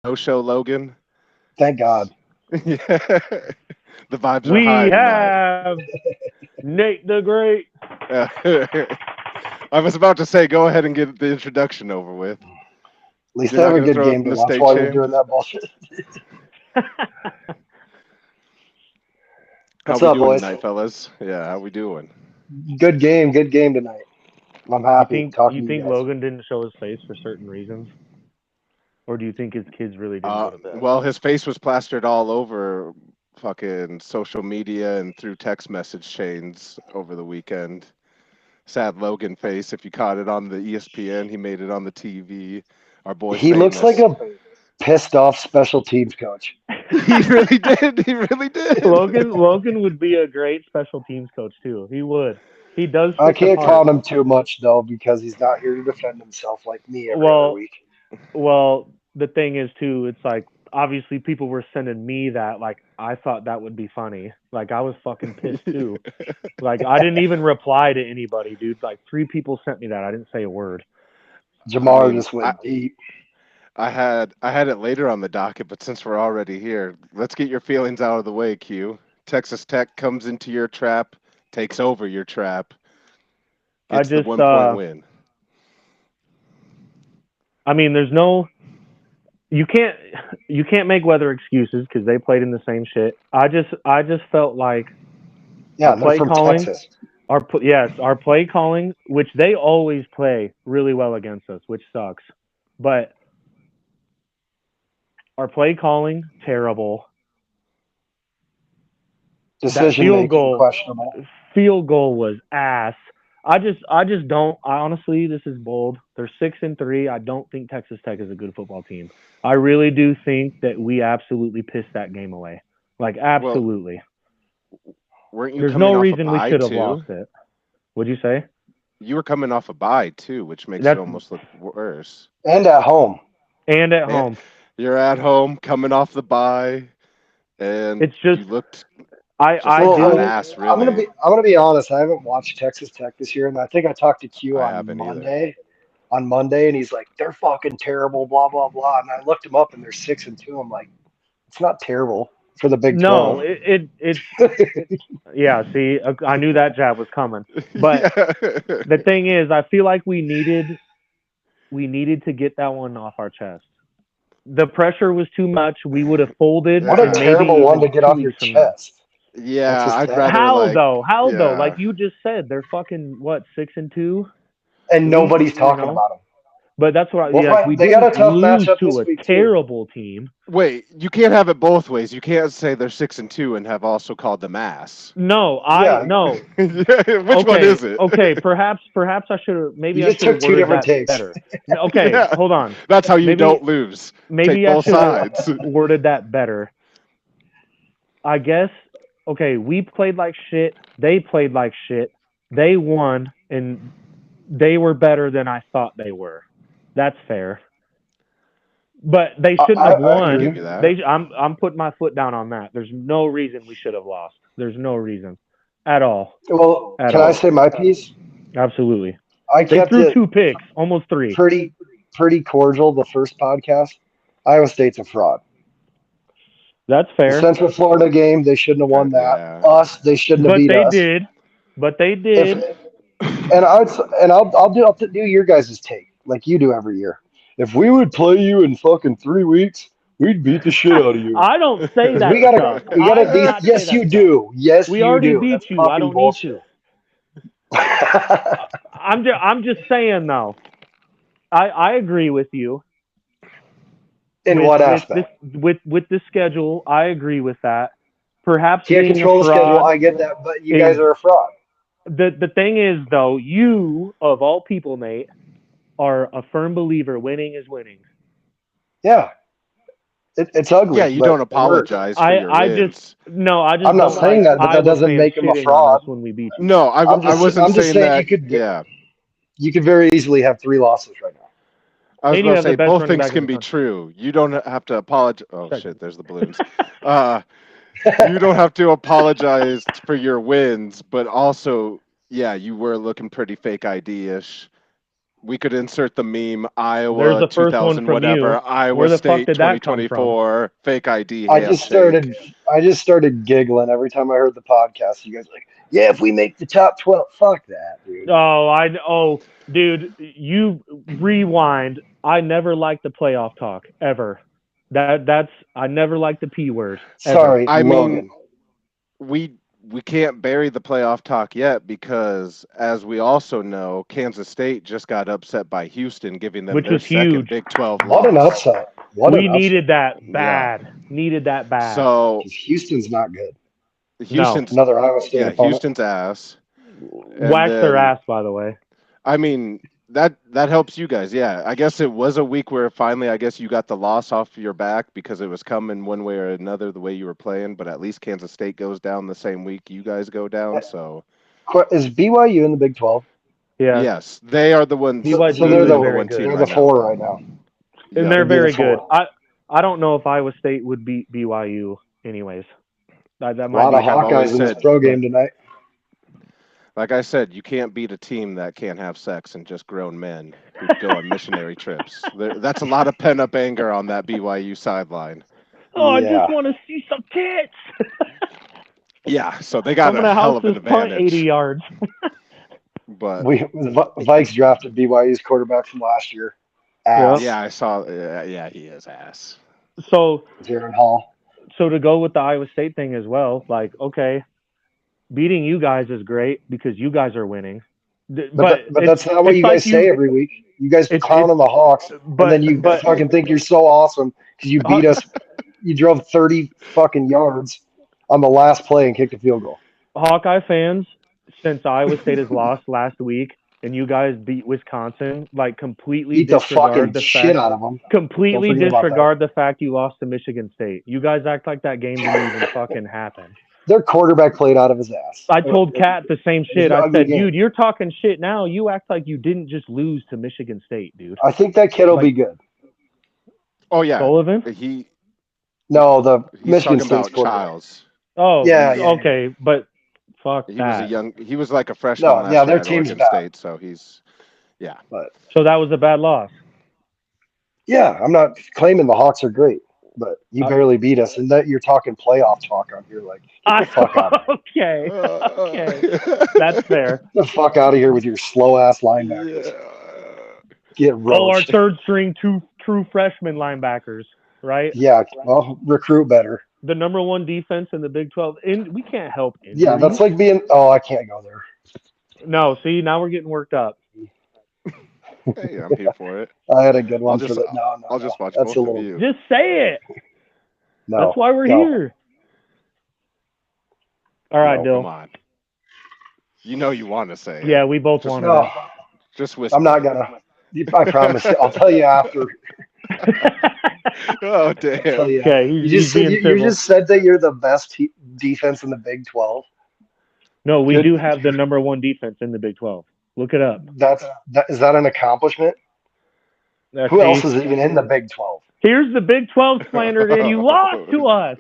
no-show, Logan? Thank God. Yeah. The vibes are We high tonight. have Nate the Great. I was about to say, go ahead and get the introduction over with. At least You're I not have a going to good throw us game in to the watch steak while you're chair? doing that bullshit. How What's we up, doing boys? tonight, fellas? Yeah, how we doing? Good game tonight. I'm you happy think talking you to you think guys. Logan didn't show his face for certain reasons, or do you think his kids really didn't go to bed? Well, his face was plastered all over fucking social media and through text message chains over the weekend. Sad Logan face. If you caught it on the ESPN, he made it on the TV. Our boy He looks like famous. a pissed off special teams coach. He really did. He really did. Logan would be a great special teams coach too. He would. He does I fit the can't part. count him too much though because he's not here to defend himself like me every other Well, week. well, the thing is too. It's like obviously people were sending me that. Like I thought that would be funny. Like I was fucking pissed too. Like I didn't even reply to anybody, dude. Like 3 people sent me that. I didn't say a word. I Jamar mean, just went deep. I had it later on the docket, but since we're already here, let's get your feelings out of the way, Q. Texas Tech comes into your trap, takes over your trap, I gets the just 1 point win. I mean, there's no you can't make weather excuses because they played in the same shit. I just felt like Yeah, our they're play from calling, Texas. our play calling, which they always play really well against us, which sucks. But our play calling terrible. That Decision making questionable. field goal was ass. I just don't. I honestly, this is bold. They're 6-3. I don't think Texas Tech is a good football team. I really do think that we absolutely pissed that game away. Like absolutely. Weren't you There's coming no off a reason we bye should have too? lost it. What'd you say? You were coming off a bye too, which makes it That's almost look worse. And at home. and at And home. you're at home, coming off the bye, and It's just you looked I just I a Well, hot do. ass, I'm really. gonna be honest. I haven't watched Texas Tech this year, and I think I talked to Q I on haven't either. Monday, and he's like, "They're fucking terrible." Blah blah blah. And I looked him up, and they're 6-2. I'm like, it's not terrible for the Big No, 12. it's yeah. See, I knew that jab was coming, but Yeah. the thing is, I feel like we needed to get that one off our chest. The pressure was too much. We would have folded, What a and maybe terrible one even to get 2 off your weeks from now. chest. Yeah, Texas I'd Tech, rather How like though? How though? yeah. Like you just said, they're fucking what 6-2. and We, nobody's talking about them. But that's what Well, like we they got a didn't tough lose matchup this to a week too. terrible team. Wait, you can't have it both ways. You can't say they're 6-2 and have also called them ass. No, Yeah, no. Yeah, which one is it? Okay, perhaps I should have you just took 2 different takes. better. Okay, Yeah. hold on. That's how you Maybe- don't lose. Maybe Take I both should have sides. worded that better. I guess okay, we played like shit. They played like shit. They won, and they were better than I thought they were. That's fair. But they shouldn't have I won. agree. Give you that. I'm putting my foot down on that. There's no reason we should have lost. There's no reason at all. Well, At can I all. say my piece? Absolutely. I They kept threw it 2 picks, almost 3. pretty cordial the first podcast. Iowa State's a fraud. That's The fair. Central Florida game, they shouldn't have won that. Yeah. Us, they shouldn't have But beat they us. did. But they If, did. and I'll do your guys' take like you do every year. If we would play you in fucking 3 weeks, we'd beat the shit out of you. I don't say 'Cause that we gotta stuff. we I gotta do beat. not say Yes, that you stuff. do. Yes, We you already do. beat That's you. I fucking don't bullshit. need to. I'm just saying though. I agree with you. In what aspect? With the schedule, I agree with that. Perhaps Can't being control a the schedule. fraud. I get that, but you is- guys are a fraud. The thing is though, you of all people, Nate, are a firm believer winning is winning. Yeah, it's ugly. Yeah, you but don't it hurts. apologize for your I wins. just I'm not I'm not saying that, but that doesn't make him a fraud. When we beat you. No, I wasn't I'm just saying that. you could Yeah, you could very easily have 3 losses right now. I was And you going to have the say best both running things back in can the be country. true. You don't have to apologize. Oh Check. shit, there's the balloons. You don't have to apologize for your wins, but also, yeah, you were looking pretty fake ID-ish We could insert the meme There's Iowa the first one 2000 from whatever, you. Iowa Where the fuck State did that come from? 2024 fake ID I handshake. just started giggling every time I heard the podcast. You guys are like, yeah, if we make the top 12, fuck that, dude. Oh, dude, you rewind. I never liked the playoff talk ever. I never liked the P word ever. Sorry, I mean, Logan. we can't bury the playoff talk yet because, as we also know, Kansas State just got upset by Houston, giving them Which their was second huge. Big 12 What an loss. upset. What We an upset. needed that Yeah. bad. Needed that bad. So 'Cause Houston's not good. Houston's Another Iowa State yeah, opponent. Houston's ass. And Wax their then, ass, by the way. I mean, that helps you guys. Yeah, I guess it was a week where finally, I guess you got the loss off your back because it was coming one way or another the way you were playing. But at least Kansas State goes down the same week you guys go down. So Is BYU in the Big 12? Yeah. yes, they are the ones. BYU So they're is the very one good. team they're right the now. 4 right now. And Yeah. they're They'd be the very good. 4. I don't know if Iowa State would beat BYU anyways. That A might lot be of have Hawkeyes always in this said- pro game tonight. Like I said, you can't beat a team that can't have sex and just grown men who go on missionary trips. That's a lot of pent up anger on that BYU sideline. Oh, I Yeah. just want to see some tits. Yeah, so they got I'm a gonna hell house of an this punt 80 advantage. yards. But The Vikes drafted BYU's quarterback from last year. Ass. yeah, I saw. Yeah, he is ass. So Jaron Hall. to go with the Iowa State thing as well, like, okay, beating you guys is great because you guys are winning. But that's not what you guys say every week. You guys clown on the Hawks, and then you fucking think you're so awesome because you beat us. You drove 30 fucking yards on the last play and kicked a field goal. Hawkeye fans, since Iowa State has lost last week and you guys beat Wisconsin, like completely Beat the disregard fucking the shit fact. out of them. Completely Don't forget about disregard the fact you lost to Michigan State. You guys act like that game didn't even fucking happen. Their quarterback played out of his ass. I told Kat the same It was shit. an I ugly said, game. dude, you're talking shit now. You act like you didn't just lose to Michigan State, dude. I think that kid will be good. Oh yeah, Sullivan? No, the he's Michigan talking about State's quarterback. Childs. Oh, Yeah, okay, but fuck He that. He was like a freshman No, last yeah, year their at team's Oregon bad. State, so he's But So that was a bad loss. yeah, I'm not claiming the Hawks are great, but you barely beat us, and that you're talking playoff talk on here. Like, get the fuck out of here. Okay, that's fair. Get the fuck out of here with your slow ass linebackers. Get Oh, our roached. third string true freshman linebackers, right? Yeah, well, recruit better. The number one defense in the Big 12. And we can't help injuries. Yeah, that's like being. Oh, I can't go there. No, see, now we're getting worked up. Hey, I'm here for it. I had a good one I'll for just- that. No, I'll just watch that's both a of little. you. Just say it. No, That's why we're no. here. All right, No, Dill. Come on. You know you want to say it. Yeah, we both Just wanted No, it. Just whisper. I'm not gonna. I promise you. I'll tell you after. Oh I'll damn. tell you. Okay, You he's just said, being you civil. just said that you're the best defense in the Big 12. No, we Good. do have the number one defense in the Big 12. Look it up. Is that an accomplishment? Who else is even in the Big 12? Here's the Big 12 slander, and you lost to us.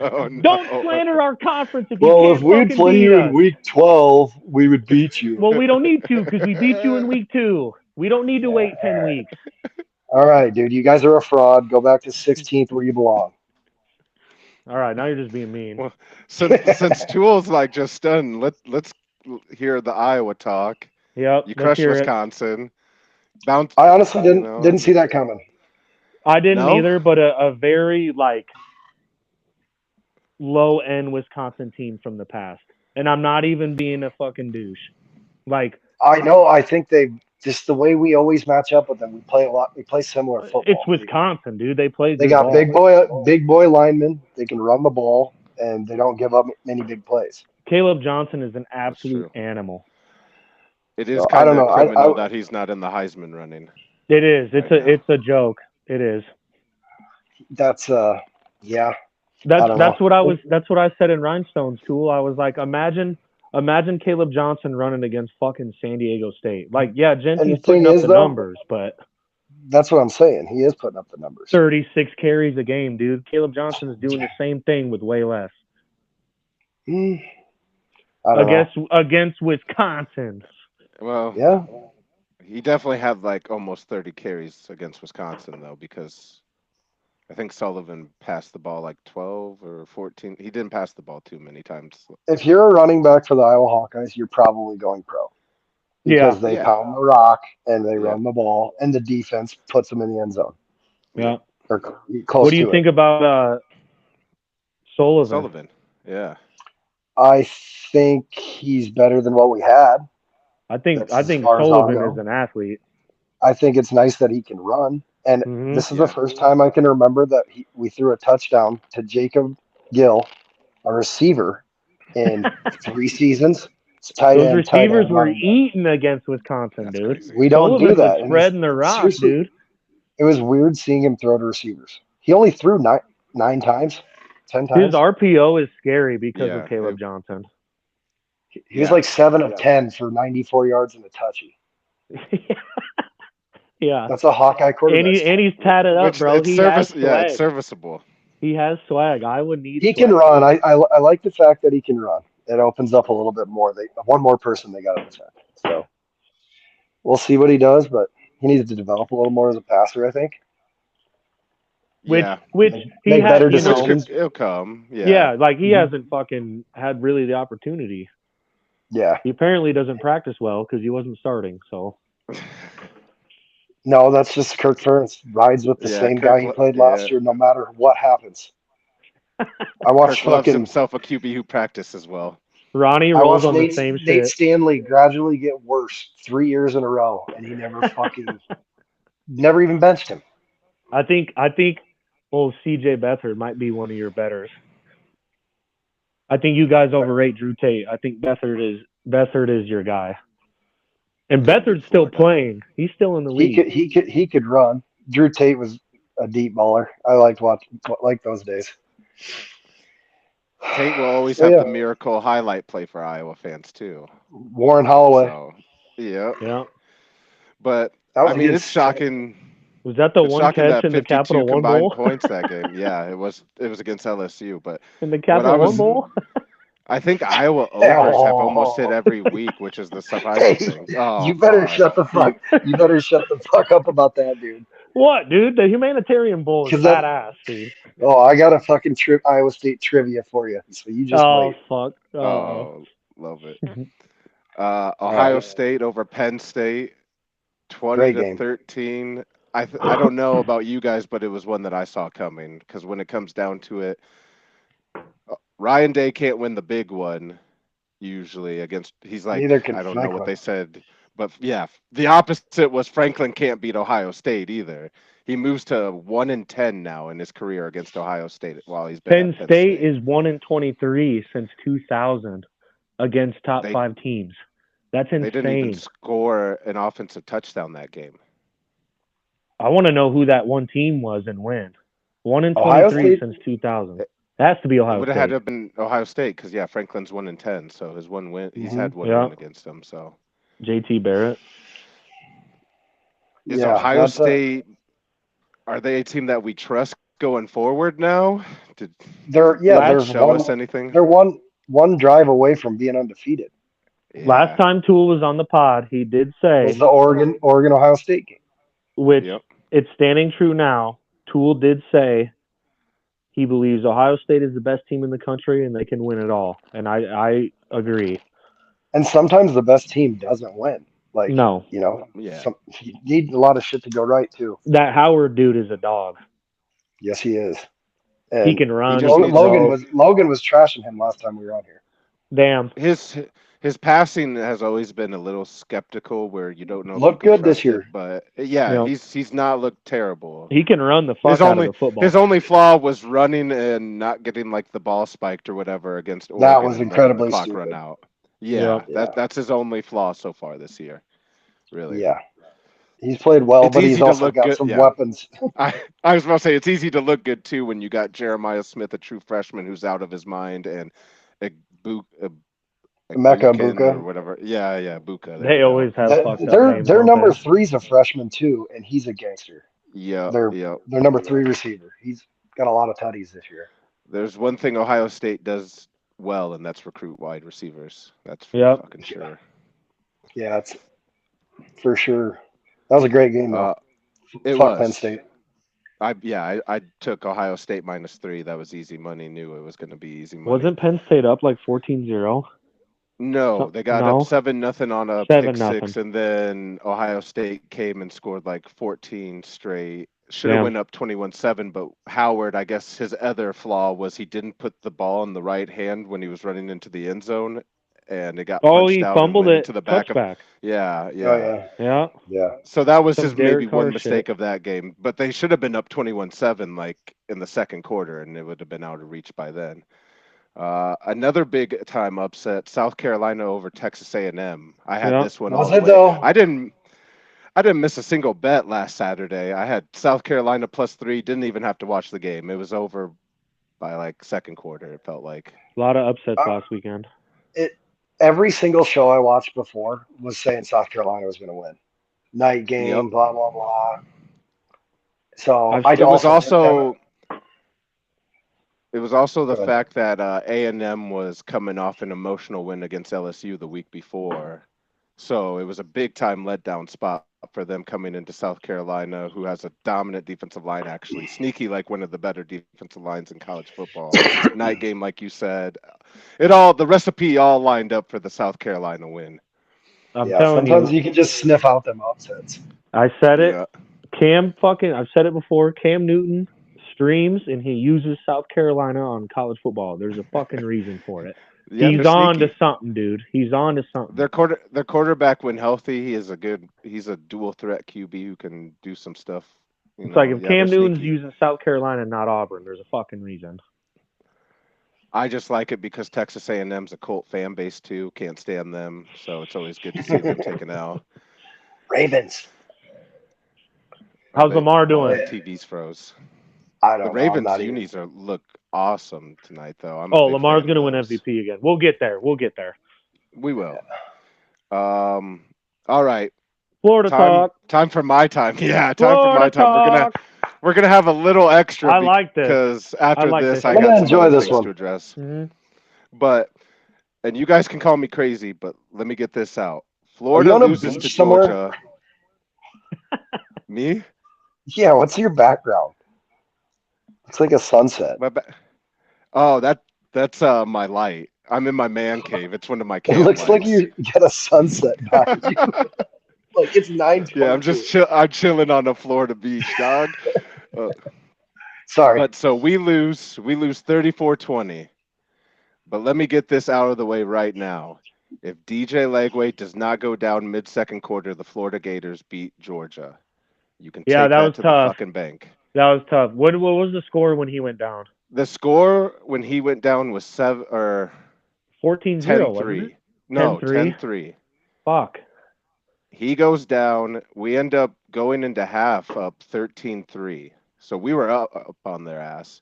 Oh, no. Don't slander our conference if you Well, can't if we'd fucking play beat you us. in Week 12, we would beat you. Well, we don't need to because we beat you in week 2. We don't need to wait 10 weeks. All right, dude. You guys are a fraud. Go back to 16th where you belong. All right, now you're just being mean. Well, since Tool's like just done, let's hear the Iowa talk. Yep. You let's crushed hear it. Wisconsin. Bounce. I honestly You know, didn't see that coming. I didn't No? either, but a very like low end Wisconsin team from the past. And I'm not even being a fucking douche. Like I know. I think they just the way we always match up with them. We play a lot. We play similar football. it's Wisconsin, dude. They play. They good got ball. big boy linemen. They can run the ball, and they don't give up many big plays. Caleb Johnson is an true. absolute animal. It is So, I kind don't of know. criminal that he's not in the Heisman running. It is. It's Right now. it's a joke. It is. That's yeah. That's what I said in Rhinestones Tool. I was like, imagine Caleb Johnson running against fucking San Diego State. Like, yeah, And the Gentry's thing putting up is, the though, numbers, but That's what I'm saying. He is putting up the numbers. 36 carries a game, dude. Caleb Johnson is doing the same thing with way less. I don't know. Against Wisconsin. Well, Yeah. He definitely had like almost 30 carries against Wisconsin though, because I think Sullivan passed the ball like 12 or 14. He didn't pass the ball too many times. If you're a running back for the Iowa Hawkeyes, you're probably going pro Yeah, because they Yeah. pound the rock and they Yep. run the ball, and the defense puts them in the end zone yeah. or What close do you to it. think about Sullivan? Sullivan. Yeah. I think he's better than what we had. I think That's as think far as I'll Sullivan is go. an athlete. I think it's nice that he can run. And Hmm. this is the Yeah. first time I can remember that we threw a touchdown to Jacob Gill, a receiver, in 3 seasons. It's tight Those receivers end, were running back. eating against Wisconsin, That's dude. crazy. We don't do Sullivan was that. And spreading the rock, seriously, dude. it was weird seeing him throw to receivers. He only threw nine times, 10 His times. RPO is scary because of Yeah. Caleb Johnson. He was Yeah. like 7 of 10 for 94 yards and a touchy. Yeah. That's a Hawkeye quarterback. And he's tatted up, Which bro. it's He has service. Yeah, it's swag. serviceable. He has swag. Iowa needs He can swag. run. I like the fact that he can run. It opens up a little bit more. One more person they got to defend. So we'll see what he does, but he needs to develop a little more as a passer. I think Which Yeah. he make had, better you Which know, decisions. it'll come. Yeah. yeah, like he Mhm. hasn't fucking had really the opportunity. Yeah. He apparently doesn't practice well because he wasn't starting. So No, that's just Kirk Ferentz rides with the Yeah. same guy he played Yeah. last year, no matter what happens. I watched Kirk loves fucking himself a QB who practices well. Ronnie I rolls watched on the same Nate shit. Stanley gradually get worse 3 years in a row, and he never even benched him. I think old CJ Beathard might be one of your betters. I think you guys overrate Drew Tate. I think Beathard is your guy. And Could be Beathard's still Florida. playing. He's still in the He league. could he could run. Drew Tate was a deep baller. I like those days. Tate will always So have yeah, the miracle highlight play for Iowa fans too. Warren Holloway. So yeah. Yeah. But That was I mean, against Scott. Was that the it's one shocking catch that in the 52 Capital One combined Bowl? points that game. Yeah, it was against LSU. But In the what I Capital One was, Bowl? I think Iowa overs have almost hit Oh, every week, which is the surprising hey, thing. Oh you better fuck. shut the fuck. You better shut the fuck up about that, dude. What, dude? The Humanitarian Bowl is Because that. badass, dude. Oh, I got a fucking Iowa State trivia for you. So you just Oh, wait. fuck. Oh. Oh, love it. All Ohio right, State over Penn State, 20 great to game. 13. I don't know about you guys, but it was one that I saw coming because when it comes down to it, Ryan Day can't win the big one usually against. He's like Neither can I don't know what Franklin. they said, but yeah, the opposite was Franklin can't beat Ohio State either. He moves to 1-10 now in his career against Ohio State while he's been Penn at Penn State State. is 1-23 since 2000 against top They 5 teams. That's they didn't even insane. score an offensive touchdown that game. I want to know who that one team was and when. 1 and Ohio 23 State. since 2000. It has to be It Ohio would have had State. to have been Ohio State because yeah, Franklin's 1-10, so his one win. He's had one Yeah. win against them. So JT Barrett. is Yeah, Ohio that's State? Are they a team that we trust going forward now? Did they're they Last show us anything? they're one drive away from being undefeated. last Yeah. time Tool was on the pod, he did It say, was the Oregon Ohio State game. which Yep. it's standing true now. Tool did say he believes Ohio State is the best team in the country and they can win it all. And I agree. And sometimes the best team doesn't win. Like No, Yeah. you need a lot of shit to go right too. that Howard dude is a dog. Yes, he is. He And can He run. He just can needs Logan roll. was trashing him last time we were on here. Damn. his passing has always been a little skeptical, where you don't know if you Looked can good this trust year. it. But yeah, Yep. he's not looked terrible. He can run the fuck His out of only the football. his only flaw was running and not getting like the ball spiked or whatever against That Oregon was and letting the incredibly clock run stupid. out. Yeah, Yep. Yeah. that's his only flaw so far this year. Really. Yeah. He's played well, It's but he's easy to also look got good. some Yeah. weapons. I was about to say it's easy to look good too when you got Jeremiah Smith, a true freshman who's out of his mind, and Mecca Bukin or Buka. whatever. Yeah, Buka. There They we go. always have fucked up names, Their don't number they? 3's a freshman too, and he's a gangster. Yeah. Their number 3 receiver. He's got a lot of tutties this year. There's one thing Ohio State does well, and that's recruit wide receivers. That's for Yep. fucking sure. Yeah, for sure. That was a great game, though. It Fuck Penn was. State. I took Ohio State -3. That was easy money. Knew it was going to be easy money. Wasn't Penn State up like 14-0? No, they got up 7-0 on a 7-0. pick-6, and then Ohio State came and scored like 14 straight. Should have went up 21-7, but Howard, I guess his other flaw was he didn't put the ball in the right hand when he was running into the end zone, and it got punched out and went into the back of. Yeah. Oh, yeah. So that was Some his maybe Derek one Carr mistake shit. of that game, but they should have been up 21-7 like in the second quarter, and it would have been out of reach by then. Another big time upset: South Carolina over Texas A&M. I had this one all the way. Though? I didn't miss a single bet last Saturday. I had South Carolina +3. Didn't even have to watch the game. It was over by like second quarter. It felt like A lot of upsets last weekend. Every single show I watched before was saying South Carolina was going to win. Night game, blah blah blah. So it was also the fact that A&M was coming off an emotional win against LSU the week before. So it was a big time letdown spot for them coming into South Carolina, who has a dominant defensive line, actually sneaky, like one of the better defensive lines in college football. Night game, like you said, the recipe all lined up for the South Carolina win. I'm telling sometimes you can just sniff out them upsets. I said it. Yeah. I've said it before. Cam Newton streams and he uses South Carolina on college football. There's a fucking reason for it. Yeah, he's on to something, dude. He's on to something. Their quarterback, when healthy, he's a dual threat QB who can do some stuff. It's like if Cam Newton's using South Carolina, not Auburn, there's a fucking reason. I just like it because Texas A&M's a cult fan base too. Can't stand them, so it's always good to see them taken out. Ravens. How's Lamar doing? TV's froze. I don't know. The Ravens unis look awesome tonight, though. Lamar's going to win MVP again. We'll get there. We will. All right. Florida talk. Time for my time. Yeah, time for my time. We're gonna have a little extra. I like this because after this, I got some enjoy other this things one to address. Mm-hmm. But you guys can call me crazy, but let me get this out. Florida loses to Georgia. Me? Yeah. What's your background? It's like a sunset. That's my light. I'm in my man cave. It's one of my cave. It looks like you got a sunset behind you. Like it's 9:20. Yeah, I'm chilling on a Florida beach, dog. Sorry. But so we lose 34-20. But let me get this out of the way right now. If DJ Legway does not go down mid-second quarter, the Florida Gators beat Georgia. You can take that to the fucking bank. That was tough. What was the score when he went down? The score when he went down was 14-0, 10-3. No, 10-3. Fuck. He goes down. We end up going into half up 13-3. So we were up on their ass.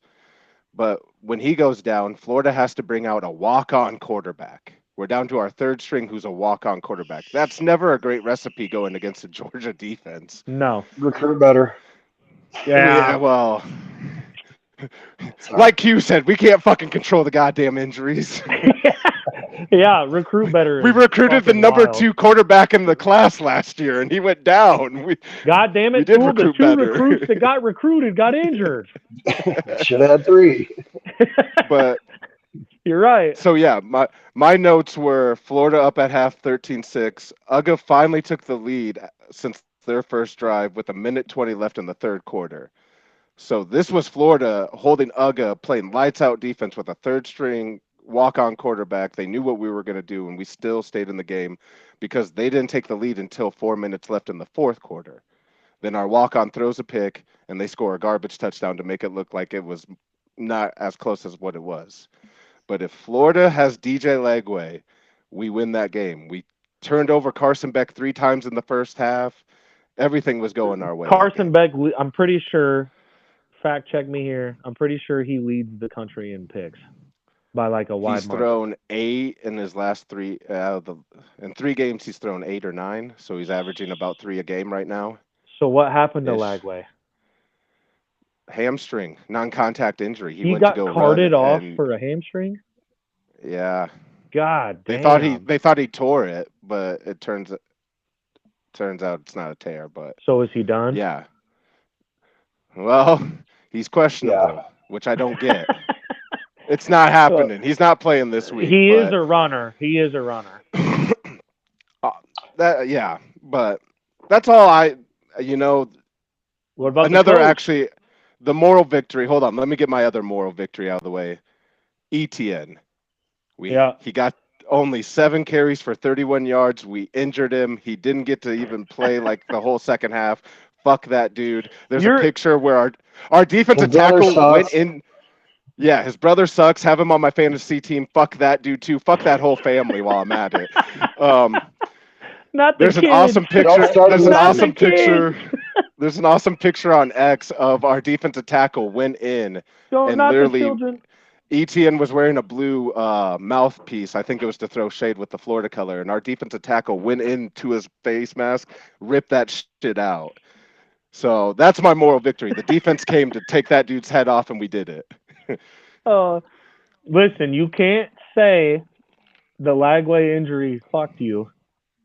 But when he goes down, Florida has to bring out a walk-on quarterback. We're down to our third string who's a walk-on quarterback. That's never a great recipe going against a Georgia defense. No. Recruit better. Yeah, well, like Q said, we can't fucking control the goddamn injuries. Yeah, recruit better. We recruited the number 2 quarterback in the class last year, and he went down. God damn it, the 2 recruits that got recruited got injured. Should have had 3. But you're right. So, yeah, my notes were Florida up at half 13-6. UGA finally took the lead since their first drive with 1:20 left in the third quarter. So this was Florida holding UGA, playing lights-out defense with a third-string walk-on quarterback. They knew what we were going to do, and we still stayed in the game because they didn't take the lead until 4 minutes left in the fourth quarter. Then our walk-on throws a pick, and they score a garbage touchdown to make it look like it was not as close as what it was. But if Florida has DJ Legway, we win that game. We turned over Carson Beck 3 times in the first half. Everything was going our way. Carson Beck, I'm pretty sure, fact check me here, I'm pretty sure he leads the country in picks by like a wide margin. He's thrown 8 in his last 3. In 3 games, he's thrown 8 or 9. So he's averaging about 3 a game right now. So what happened to Legway? Hamstring, non-contact injury. He got carted off for a hamstring? Yeah. God damn. They thought he tore it, but it turns Turns out it's not a tear, but So is he done? yeah. Well, he's questionable, Yeah. which I don't get. It's not happening. He's not playing this week. He is But a runner. He is a runner. yeah, but that's all What about another the coach? actually the moral victory. Hold on, let me get my other moral victory out of the way. ETN. He got only 7 carries for 31 yards. We injured him. He didn't get to even play like the whole second half. Fuck that dude. There's a picture where our defensive tackle went in. Yeah, his brother sucks. Have him on my fantasy team. Fuck that dude too. Fuck that whole family while I'm at it. Not the there's kids. an awesome picture. There's an Not awesome the kids. picture. There's an awesome picture on X of our defensive tackle went in and not literally the children. Etienne was wearing a blue mouthpiece. I think it was to throw shade with the Florida color. And our defensive tackle went into his face mask, ripped that shit out. So that's my moral victory. The defense came to take that dude's head off, and we did it. Listen, you can't say the Lagway injury fucked you,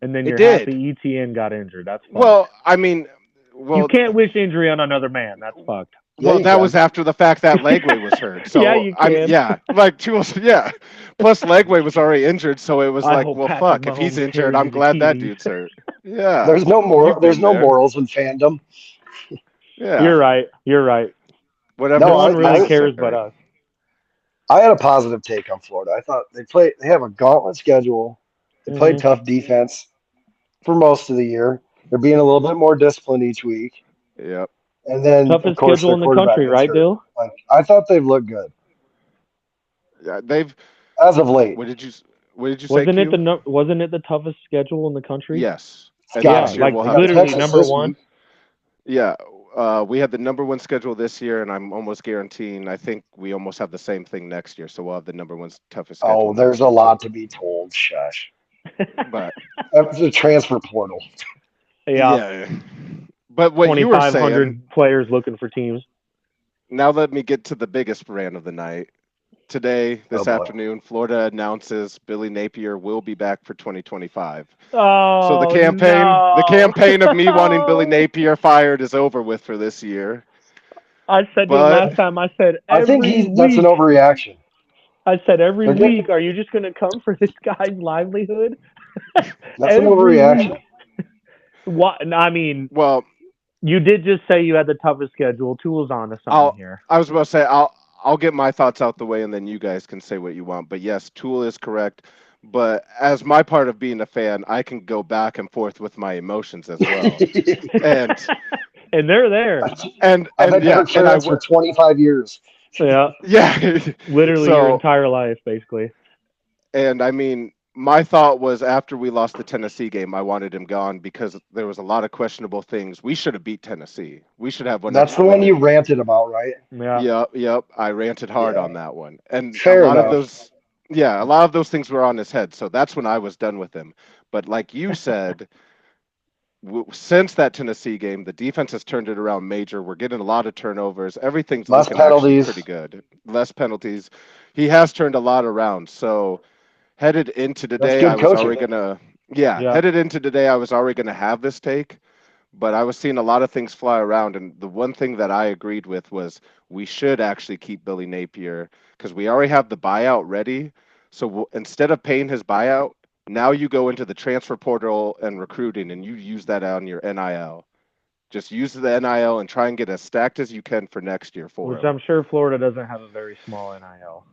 and then you're did. happy ETN got injured. That's fucked. Well, I mean, you can't wish injury on another man. That's fucked. Well, that was after the fact that Lagway was hurt. So yeah, you can. Plus Lagway was already injured, so it was like, well, Patrick fuck. Mahomes If he's injured, I'm glad that dude's hurt. Yeah. There's no morals in fandom. Yeah. You're right. Whatever. No one really cares but us. I had a positive take on Florida. I thought they have a gauntlet schedule. They play tough defense for most of the year. They're being a little bit more disciplined each week. Yep. And then, toughest of course, schedule in the country, right, Bill? Like, I thought they've looked good. Yeah, they've as of late. What did you say? Wasn't it the toughest schedule in the country? Yes. Literally number one. Yeah. We had the number 1 schedule this year, and I'm almost guaranteeing. I think we almost have the same thing next year, so we'll have the number 1 toughest schedule. Oh, there's a lot to be told. Shush. But that's the transfer portal. Yeah. But what you were saying, 2,500 players looking for teams. Now let me get to the biggest rant of the night. Today, this afternoon, Florida announces Billy Napier will be back for 2025. So the campaign of me wanting Billy Napier fired is over with for this year. I said last time. I said I think that's an overreaction. I said every week, are you just going to come for this guy's livelihood? That's an overreaction. What? I mean, well, you did just say you had the toughest schedule. Tools on to something here. I was about to say I'll get my thoughts out the way, and then you guys can say what you want. But yes, Tool is correct. But as my part of being a fan, I can go back and forth with my emotions as well. and they're there. And I've had fans for 25 years. Yeah. Yeah. Literally your entire life, basically. And I mean, my thought was after we lost the Tennessee game, I wanted him gone because there was a lot of questionable things. We should have beat Tennessee. We should have won. That's the one you ranted about, right? Yeah. Yep. I ranted hard on that one. And Fair a lot enough. of those, a lot of those things were on his head. So that's when I was done with him. But like you said, since that Tennessee game, the defense has turned it around major. We're getting a lot of turnovers. Everything's looking actually pretty good. Less penalties. He has turned a lot around. So headed into today, I was already gonna headed into today, I was already gonna have this take, but I was seeing a lot of things fly around, and the one thing that I agreed with was we should actually keep Billy Napier because we already have the buyout ready. So instead of paying his buyout, now you go into the transfer portal and recruiting, and you use that on your NIL. Just use the NIL and try and get as stacked as you can for next year for Which him. I'm sure Florida doesn't have a very small NIL.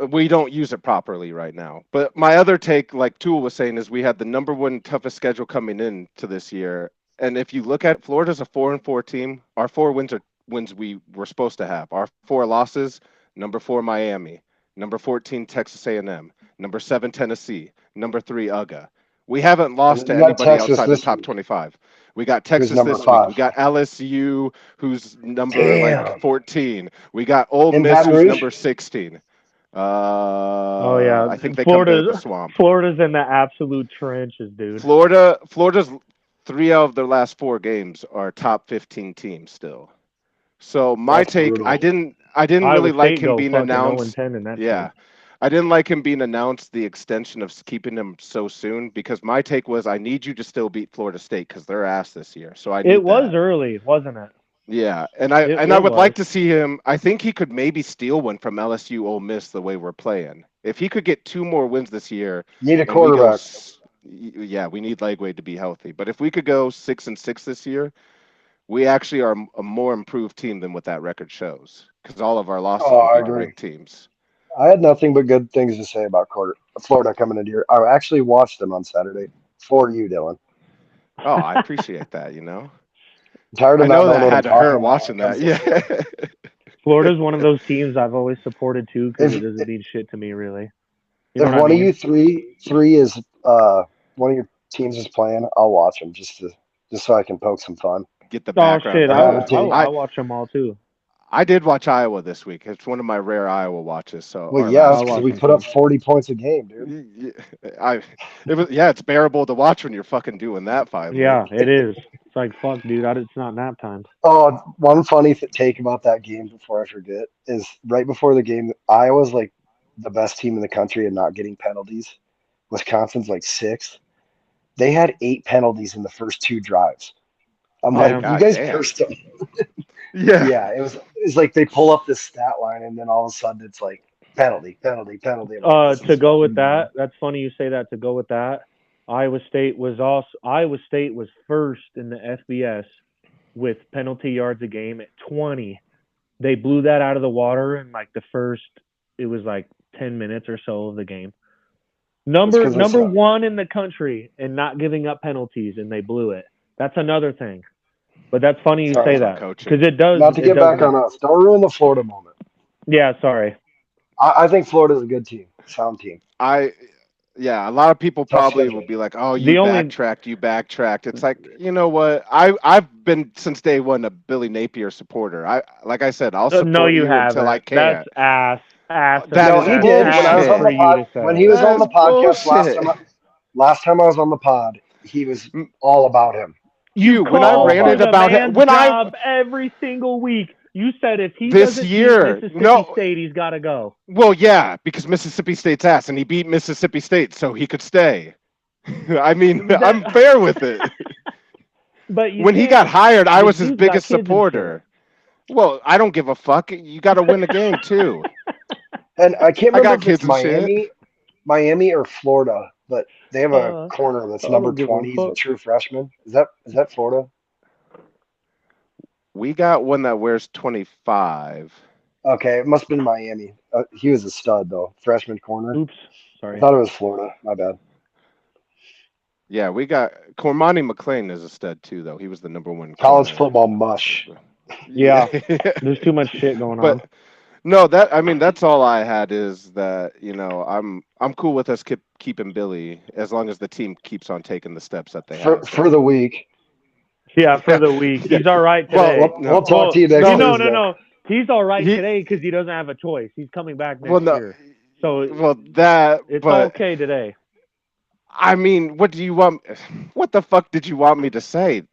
We don't use it properly right now. But my other take, like Tool was saying, is we had the number 1 toughest schedule coming in to this year. And if you look at Florida's a 4-4 team, our 4 wins are wins we were supposed to have. Our 4 losses, number 4 Miami, number 14 Texas A&M, number 7 Tennessee, number 3 UGA. We haven't lost to anybody outside the top 25. We got Texas this week. We got LSU, who's number 14. We got Ole Miss, who's number 16. I think they come to the Swamp. Florida's in the absolute trenches, dude. Florida's 3 out of their last 4 games are top 15 teams still. So my take, brutal. I didn't really like him being announced. I I didn't like him being announced the extension of keeping him so soon because my take was I need you to still beat Florida State because they're ass this year. So I need It was that. early, wasn't it? Yeah, and I It would was. like to see him. I think he could maybe steal one from LSU Ole Miss the way we're playing. If he could get 2 more wins this year, Need a and we go, quarterback. yeah, we need Legway to be healthy. But if we could go 6-6 this year, we actually are a more improved team than what that record shows because all of our losses Oh, will I be to agree. ranked teams. I had nothing but good things to say about Florida coming into here. I actually watched them on Saturday for you, Dylan. Oh, I appreciate that. You know, I'm tired I of not know knowing that what I'm had to talking hurt about when watching it comes that. to Florida. Yeah. Florida's one of those teams I've always supported too because If it doesn't mean shit to me really. You know if what I one of mean? you three is one of your teams is playing, I'll watch them just so I can poke some fun. Get the Oh background shit, I I on that. I, commentate. I watch them all too. I did watch Iowa this week. It's one of my rare Iowa watches. So Well, our yeah, it's last I because watch we game. them put up too. 40 points a game, dude. I it's bearable to watch when you're fucking doing that finally. Yeah, it is. It's like fuck, dude. It's not nap time. Oh, one funny take about that game before I forget is right before the game, Iowa's like the best team in the country and not getting penalties. Wisconsin's like sixth. They had 8 penalties in the first 2 drives. I'm Oh like, Yeah. you god guys damn. cursed them. Yeah. Yeah, it's like they pull up this stat line and then all of a sudden it's like penalty, penalty, penalty. I'm like, this To is go with fucking boring. that, that's funny you say that. To go with that, Iowa State was first in the FBS with penalty yards a game at 20. They blew that out of the water in like the first. It was like 10 minutes or so of the game. It's because Number one in the country and not giving up penalties, and they blew it. That's another thing. But that's funny you say That's sorry. our that because coaching. it does. Not to It get does back on make. us. Don't ruin the Florida moment. Yeah, sorry. I think Florida's a good team, sound team. I Yeah, a lot of people Tough probably will schedule. be like, "Oh, The only you backtracked." It's like, you know what? I've been since day one a Billy Napier supporter. Like I said, I'll no, support you you until I haven't. That's can't. ass, That No, is he that's did when I ass was on bullshit. for the you pod. to When he say. was That on the is podcast bullshit. last time I was on the pod, he was M- all about him. You When I All call for about ranted him. the about it, man's job every single week. You said if he this doesn't beat year, Mississippi no, State, he's got to go. well, yeah, because Mississippi State's ass, and he beat Mississippi State, so he could stay. I mean, That, I'm fair with it. but you When he can't. got hired, I The was his dude's got biggest kids and shit. supporter. Well, I don't give a fuck. You got to win a game too. And I can't I remember got if it's kids and shit. Miami or Florida, but they have a I corner that's number don't give a 20. He's a fuck. true freshman. Is that Florida? We got one that wears 25. Okay, it must have been Miami. He was a stud though, freshman corner. Oops, I sorry. thought it was Florida. My bad. Yeah, we got Cormani McLean is a stud too, though. He was the number one College corner. football mush. Yeah, there's too much shit going on. But no, that's all I had is that I'm cool with us keeping Billy as long as the team keeps on taking the steps that they have For been. the week. Yeah, for the week. Yeah. He's all right Well, today. We'll talk to you next Thursday. No. He's all right He- today because he doesn't have a choice. He's coming back Well, next no, year. So well that, it's but okay today. I mean, what do you want? What the fuck did you want me to say?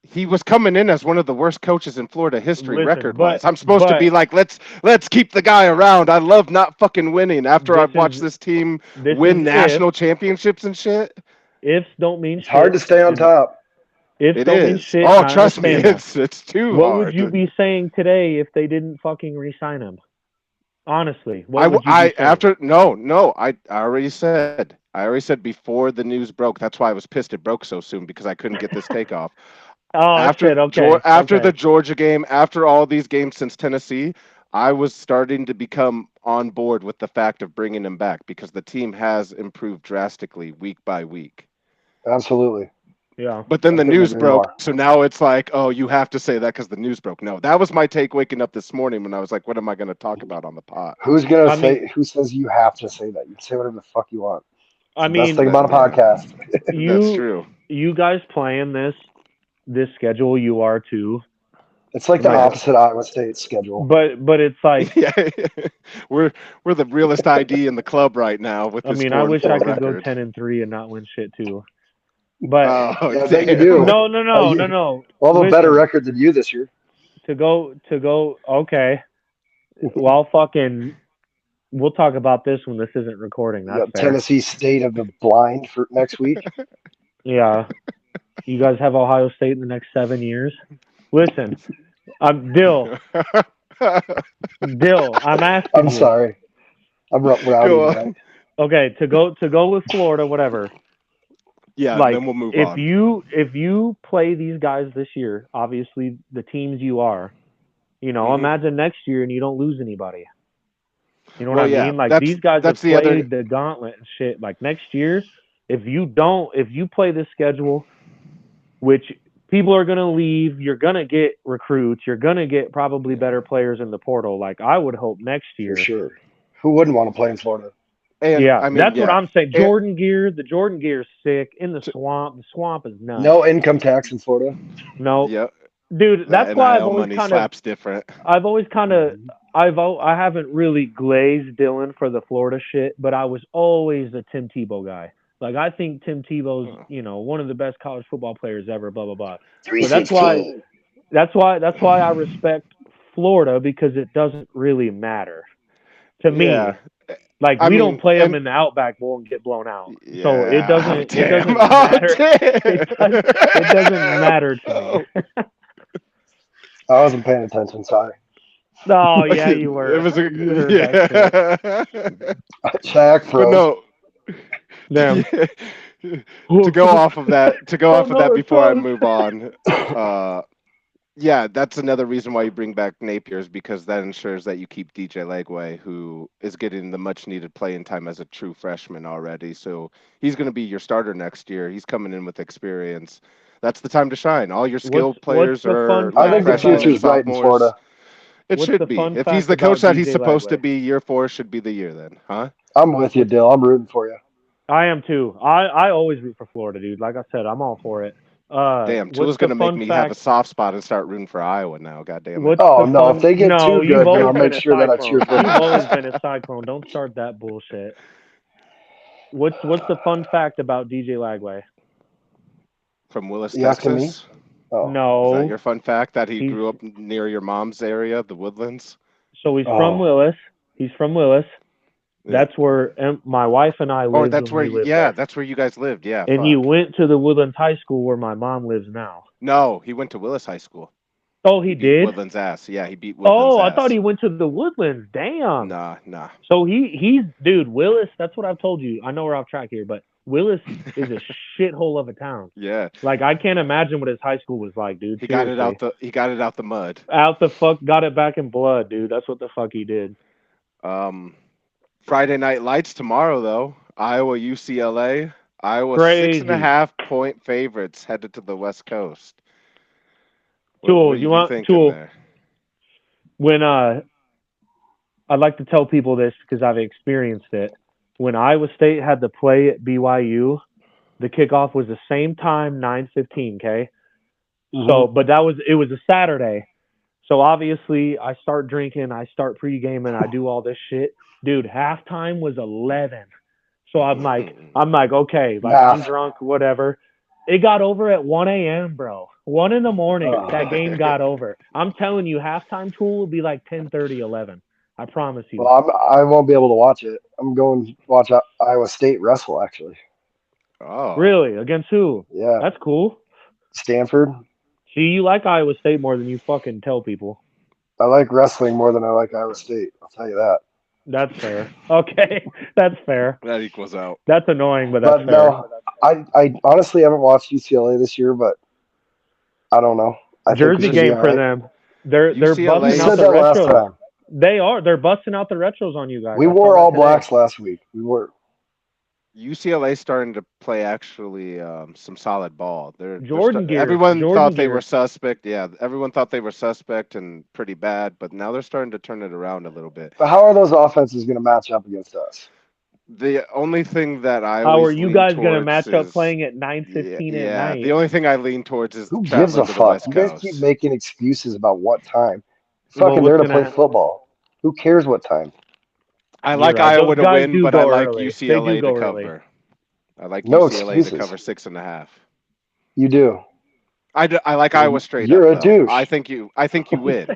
He was coming in as one of the worst coaches in Florida history, Listen, record-wise. but I'm supposed to be like, let's keep the guy around. I love not fucking winning. After I've watched this team win national championships and shit, ifs don't mean It's shit. hard to stay on top. Ifs it don't mean is. shit. Oh, and I trust me, understand that. it's too What hard. would you be saying today if they didn't fucking re-sign him? Honestly, what would you be saying? After no, I already said. I already said before the news broke. That's why I was pissed it broke so soon because I couldn't get this takeoff. Oh shit! Okay. After the Georgia game, after all these games since Tennessee, I was starting to become on board with the fact of bringing him back because the team has improved drastically week by week. Absolutely. Yeah. But then the couldn't news agree broke, more. so now it's like, oh, you have to say that because the news broke. No, that was my take waking up this morning when I was like, what am I going to talk about on the pod? Who says you have to say that? You can say whatever the fuck you want. It's I the best mean, thing about a podcast. That's true. You guys playing this schedule, you are too. It's like the opposite Iowa State schedule. But it's like Yeah, we're the realest ID in the club right now with this. I wish I could record. go 10-3 and not win shit too. But yeah, I bet you do. No. We'll have a better record than you this year. To go. Okay. Well, fucking We'll talk about this when this isn't recording. You That's got fair. Tennessee State of the blind for next week. Yeah. You guys have Ohio State in the next 7 years. Listen, Dill, I'm asking I'm you. sorry. I'm rowdy tonight. Okay, to go with Florida, whatever. Yeah, Like, and then we'll move on. If you play these guys this year, obviously the teams you are, imagine next year and you don't lose anybody. You know what I mean? Like, these guys have played the gauntlet and shit. Like, next year, if you play this schedule, which people are going to leave, you're going to get recruits, you're going to get probably better players in the portal. Like, I would hope next year. For sure. Who wouldn't want to play in Florida? And, yeah, I mean, that's what I'm saying. The Jordan gear is sick. In the swamp is nuts. No income tax in Florida. No. Yeah. Dude, that's why I've always money kind slaps different. I've always kind of I haven't really glazed Dylan for the Florida shit, but I was always a Tim Tebow guy. Like, I think Tim Tebow's, one of the best college football players ever, blah blah blah. So that's why I respect Florida, because it doesn't really matter to me. Like, we don't play them in the Outback Bowl and get blown out. Yeah, so it doesn't matter. It doesn't matter to me. I wasn't paying attention, sorry. Oh, yeah, you were. It was you heard that shit. Jack froze. But no. To go off of that before I move on. Yeah, that's another reason why you bring back Napier's, because that ensures that you keep DJ Legway, who is getting the much needed playing time as a true freshman already. So he's going to be your starter next year. He's coming in with experience. That's the time to shine. All your skilled players are. I think the future's bright in Florida. It should be. If he's the coach that he's supposed to be, year 4 should be the year then, huh? I'm with you, Dill. I'm rooting for you. I am too. I always root for Florida, dude. Like I said, I'm all for it. Damn, Jill's going to make me have a soft spot and start rooting for Iowa now. God damn it. If they get too good, then I'll make sure that I cheer for them. You've always been a Cyclone. Don't start that bullshit. What's the fun fact about DJ Lagway? From Willis, Texas? Oh. No. Is that your fun fact, that he grew up near your mom's area, the Woodlands? So he's from Willis. He's from Willis. Yeah. That's where my wife and I lived. Oh, that's where that's where you guys lived. Yeah. And he went to the Woodlands High School where my mom lives now. No, he went to Willis High School. Oh, he did? Woodlands ass. Yeah, he beat Woodlands ass. I thought he went to the Woodlands. Damn. Nah. So he's dude, Willis, that's what I've told you. I know we're off track here, but Willis is a shithole of a town. Yeah. Like, I can't imagine what his high school was like, dude. He got it out the mud. Got it back in blood, dude. That's what the fuck he did. Friday Night Lights tomorrow, though. Iowa, UCLA. Iowa, Crazy. 6.5-point favorites headed to the West Coast. Tool, you want Tool? There? When I'd like to tell people this because I've experienced it. When Iowa State had to play at BYU, the kickoff was the same time, 9:15. Okay, so but it was a Saturday, so obviously I start drinking, I start pre-gaming, I do all this shit. Dude, halftime was 11. So I'm like, okay, I'm drunk, whatever. It got over at 1 a.m., bro. 1 in the morning, that game got over. I'm telling you, halftime Tool will be like 10:30, 11. I promise you. Well, I won't be able to watch it. I'm going to watch Iowa State wrestle, actually. Oh. Really? Against who? Yeah. That's cool. Stanford. See, you like Iowa State more than you fucking tell people. I like wrestling more than I like Iowa State. I'll tell you that. That's fair. Okay, that's fair. That equals out. That's annoying, but that's fair. No, I honestly haven't watched UCLA this year, but I don't know. Jersey game for them. They're busting out the retros. They are. They're busting out the retros on you guys. We wore all blacks last week. We were. UCLA starting to play actually some solid ball. Everyone thought they were suspect. Yeah, everyone thought they were suspect and pretty bad, but now they're starting to turn it around a little bit. But how are those offenses going to match up against us? The only thing that how are you guys going to match up playing at 9:15 at night? The only thing I lean towards is who gives a fuck. You guys keep making excuses about what time. Fucking there to play football. Who cares what time? I like Iowa to win, but I like UCLA to cover. I like UCLA to cover 6.5. You do. I like Iowa straight You're up, a though. douche. I think you win.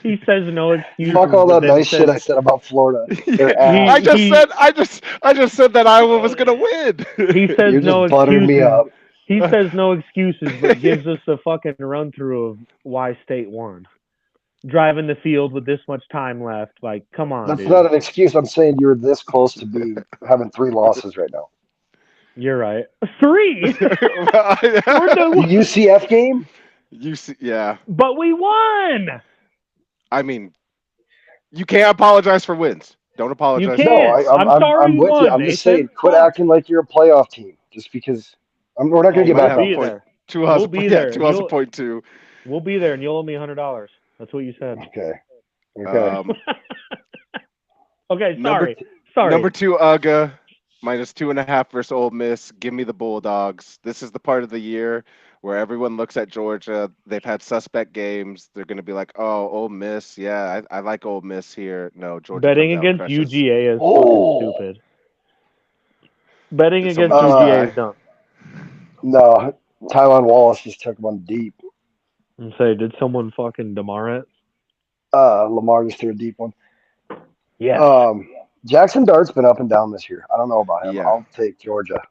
He says no excuses. Fuck all but that then nice shit I said about Florida. They're I ass. just said that Iowa was gonna win. He says You're no just buttering me excuses. up. He says no excuses, but gives us a fucking run through of why State won. Driving the field with this much time left, like, come on, That's dude. not an excuse. I'm saying you're this close to having 3 losses right now. You're right. 3. The UCF game? Yeah. But we won. I mean, you can't apologize for wins. Don't apologize. You for can't. wins. I'm sorry I'm you with won, you. I'm just Nathan. saying, quit acting like you're a playoff team. Just because we're not going to get might back have on. a point. There. We'll be there. 2000.2. We'll be there, and you'll owe me $100. That's what you said. Okay. Okay, Sorry. Number 2, UGA, -2.5 versus Ole Miss. Give me the Bulldogs. This is the part of the year where everyone looks at Georgia. They've had suspect games. They're going to be like, oh, Ole Miss. Yeah, I like Ole Miss here. No, Georgia. Betting against crushes. UGA is fucking stupid. Betting against UGA is dumb. No, Tylan Wallace just took one deep. And say, did someone fucking DeMar it? Lamar just threw a deep one. Yeah. Jackson Dart's been up and down this year. I don't know about him. Yeah. I'll take Georgia.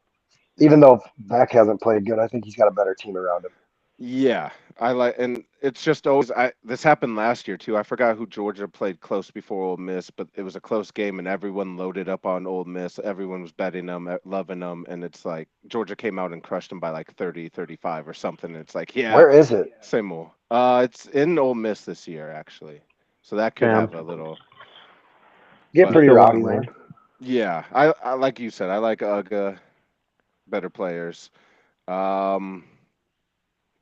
Even though Beck hasn't played good, I think he's got a better team around him. Yeah, and it's just always. This happened last year too. I forgot who Georgia played close before Ole Miss, but it was a close game, and everyone loaded up on Ole Miss. Everyone was betting them, loving them, and it's like Georgia came out and crushed them by like 30, 35 or something. And it's like, yeah. Where is it? Same old. It's in Ole Miss this year, actually. So that could have a little. Get pretty rowdy there. Yeah, I like you said. I like UGA, better players.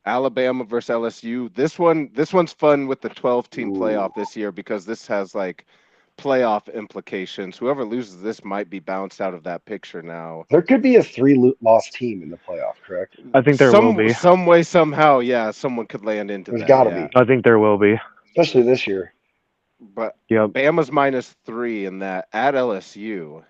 Alabama versus LSU. This one's fun with the 12-team playoff this year because this has like playoff implications. Whoever loses this might be bounced out of that picture now. There could be a 3-loss team in the playoff, correct? I think there will be. Some way, somehow, yeah, someone could land into There's that. There's got to be. I think there will be. Especially this year. But Bama's -3 in that at LSU.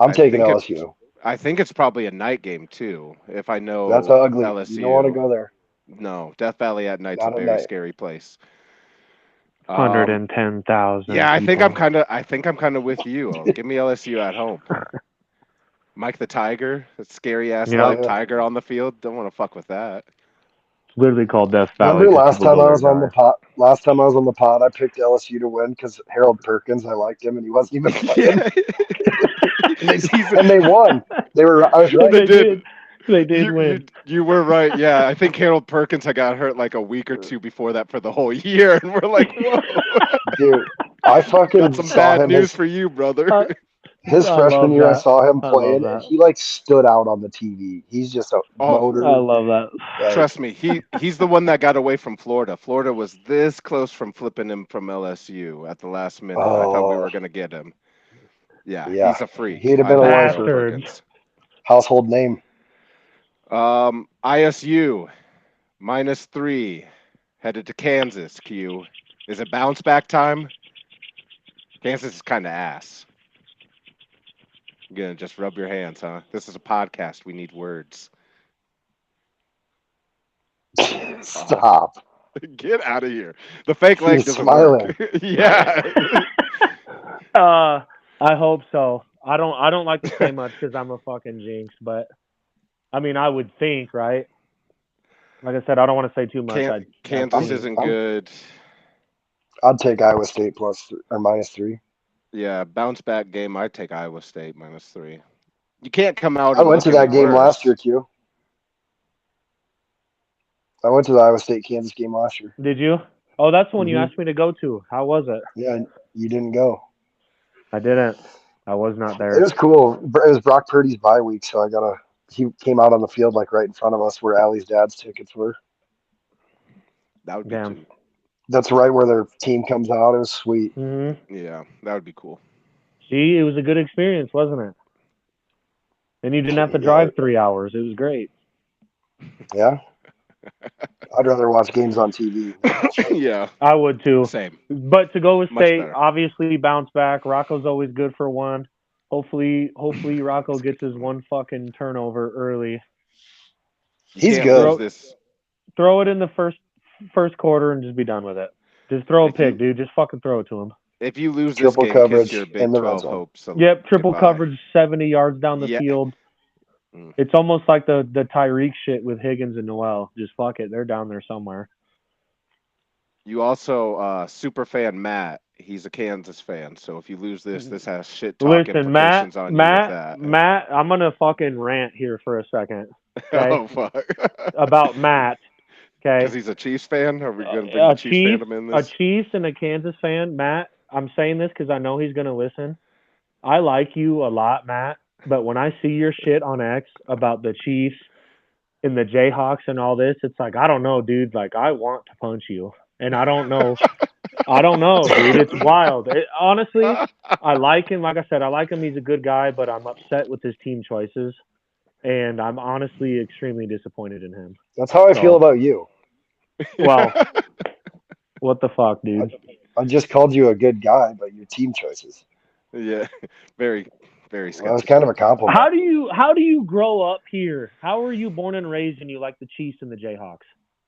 I'm taking LSU. I think it's probably a night game too, if I know that's ugly. LSU. You don't want to go there. No, Death Valley at night's a very scary place. 110,000. Yeah, I think I'm kind of with you. Give me LSU at home. Mike the Tiger, that scary ass tiger on the field. Don't want to fuck with that. It's literally called Death Valley. Remember last time I was on the pod? I picked LSU to win because Harold Perkins. I liked him, and he wasn't even playing. and they won. I was right. They did win. You were right. Yeah, I think Harold Perkins had got hurt like a week or two before that for the whole year, and we're like, whoa. Dude, I fucking got some bad news for you, brother. His freshman year, I saw him playing, and he like stood out on the TV. He's just a motor. I love that. Trust me, he's the one that got away from Florida. Florida was this close from flipping him from LSU at the last minute. I thought we were gonna get him. Yeah, he's a freak. He'd have been a bastard. Household name. ISU -3 headed to Kansas. Q, is it bounce back time? Kansas is kind of ass. You're gonna just rub your hands, huh? This is a podcast. We need words. Stop. Get out of here. The fake leg doesn't smiling. work. Yeah. I hope so. I don't like to say much because I'm a fucking jinx, but I mean, I would think, right? Like I said, I don't want to say too much. Kansas isn't good. I'd take Iowa State plus or -3. Yeah, bounce back game. I'd take Iowa State -3. You can't come out. I went to that game last year, Q. I went to the Iowa State Kansas game last year. Did you? Oh, that's the one you asked me to go to. How was it? Yeah, you didn't go. I didn't. I was not there. It was cool. It was Brock Purdy's bye week, so he came out on the field like right in front of us where Allie's dad's tickets were. That would be cool. That's right where their team comes out. It was sweet. Mm-hmm. Yeah, that would be cool. See, it was a good experience, wasn't it? And you didn't have to drive 3 hours. It was great. Yeah. I'd rather watch games on TV. Yeah. I would too. Same. But to go with State, better. obviously bounce back. Rocco's always good for one. Hopefully Rocco gets his one fucking turnover early. He's good. throw it in the first quarter and just be done with it. Just throw a pick, dude. Just fucking throw it to him. If you lose Triple this game, coverage kiss your in Big the red 12 zone. hopes. Yep, triple goodbye. coverage, 70 yards down the field. It's almost like the Tyreek shit with Higgins and Noel. Just fuck it. They're down there somewhere. You also, super fan Matt, he's a Kansas fan. So if you lose this has shit talk implications on you with that. Matt, I'm going to fucking rant here for a second. Okay? Oh, fuck. About Matt. Okay. Because he's a Chiefs fan? Are we going to bring the Chiefs fandom in this? A Chiefs and a Kansas fan. Matt, I'm saying this because I know he's going to listen. I like you a lot, Matt. But when I see your shit on X about the Chiefs and the Jayhawks and all this, it's like, I don't know, dude. Like, I want to punch you. And I don't know. I don't know, dude. It's wild. Honestly, I like him. Like I said, I like him. He's a good guy, but I'm upset with his team choices. And I'm honestly extremely disappointed in him. That's how I feel about you. Well, what the fuck, dude? I just called you a good guy, but your team choices. Yeah, very, very skeptical. Well, that was kind of a compliment. How do you grow up here? How were you born and raised and you like the Chiefs and the Jayhawks?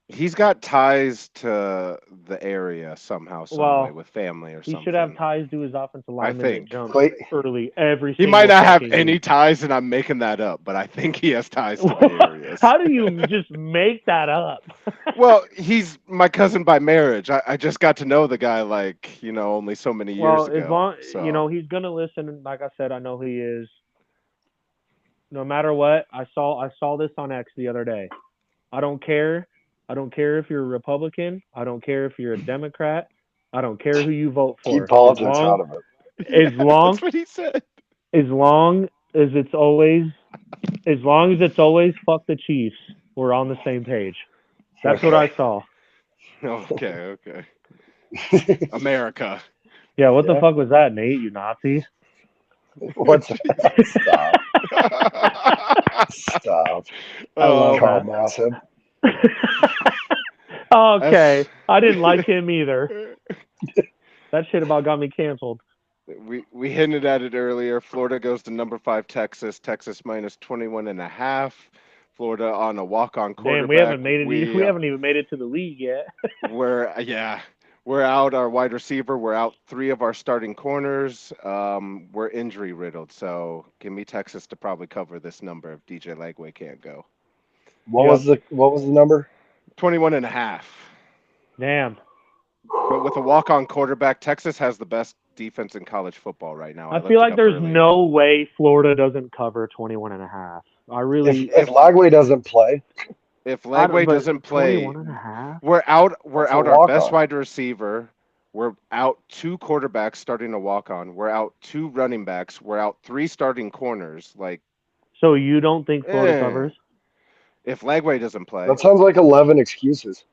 He's got ties to the area somehow, some way with family or something. He should have ties to his offensive lineman that jumps early every He might not have any ties, and I'm making that up, but I think he has ties to the areas. How do you just make that up? Well, he's my cousin by marriage. I just got to know the guy only so many years ago. Well, as long, he's going to listen. Like I said, I know he is. No matter what, I saw this on X the other day. I don't care. I don't care if you're a Republican. I don't care if you're a Democrat. I don't care who you vote for. Keep politics out of it. That's what he said. As long as it's always fuck the Chiefs, we're on the same page. That's what I saw. Okay. America. Yeah, what the fuck was that, Nate? You Nazi? What's that? Stop. I love Carl Nassib. Okay, I didn't like him either. That shit about got me canceled. We hinted at it earlier. Florida goes to number 5 Texas. Texas minus 21.5. Florida on a walk-on quarterback. Damn, we haven't made it. We haven't even made it to the league yet. We're out our wide receiver. We're out 3 of our starting corners. We're injury riddled. So give me Texas to probably cover this number if DJ Lagway can't go. What was the number? 21.5. Damn. But with a walk-on quarterback, Texas has the best defense in college football right now. I feel like there's no way Florida doesn't cover 21.5. I really. If Lagway doesn't play. If Lagway doesn't play, 21.5? we're out our best wide receiver. We're out 2 quarterbacks starting a walk-on. We're out 2 running backs. We're out 3 starting corners. So you don't think Florida covers? If Lagway doesn't play. That sounds like 11 excuses.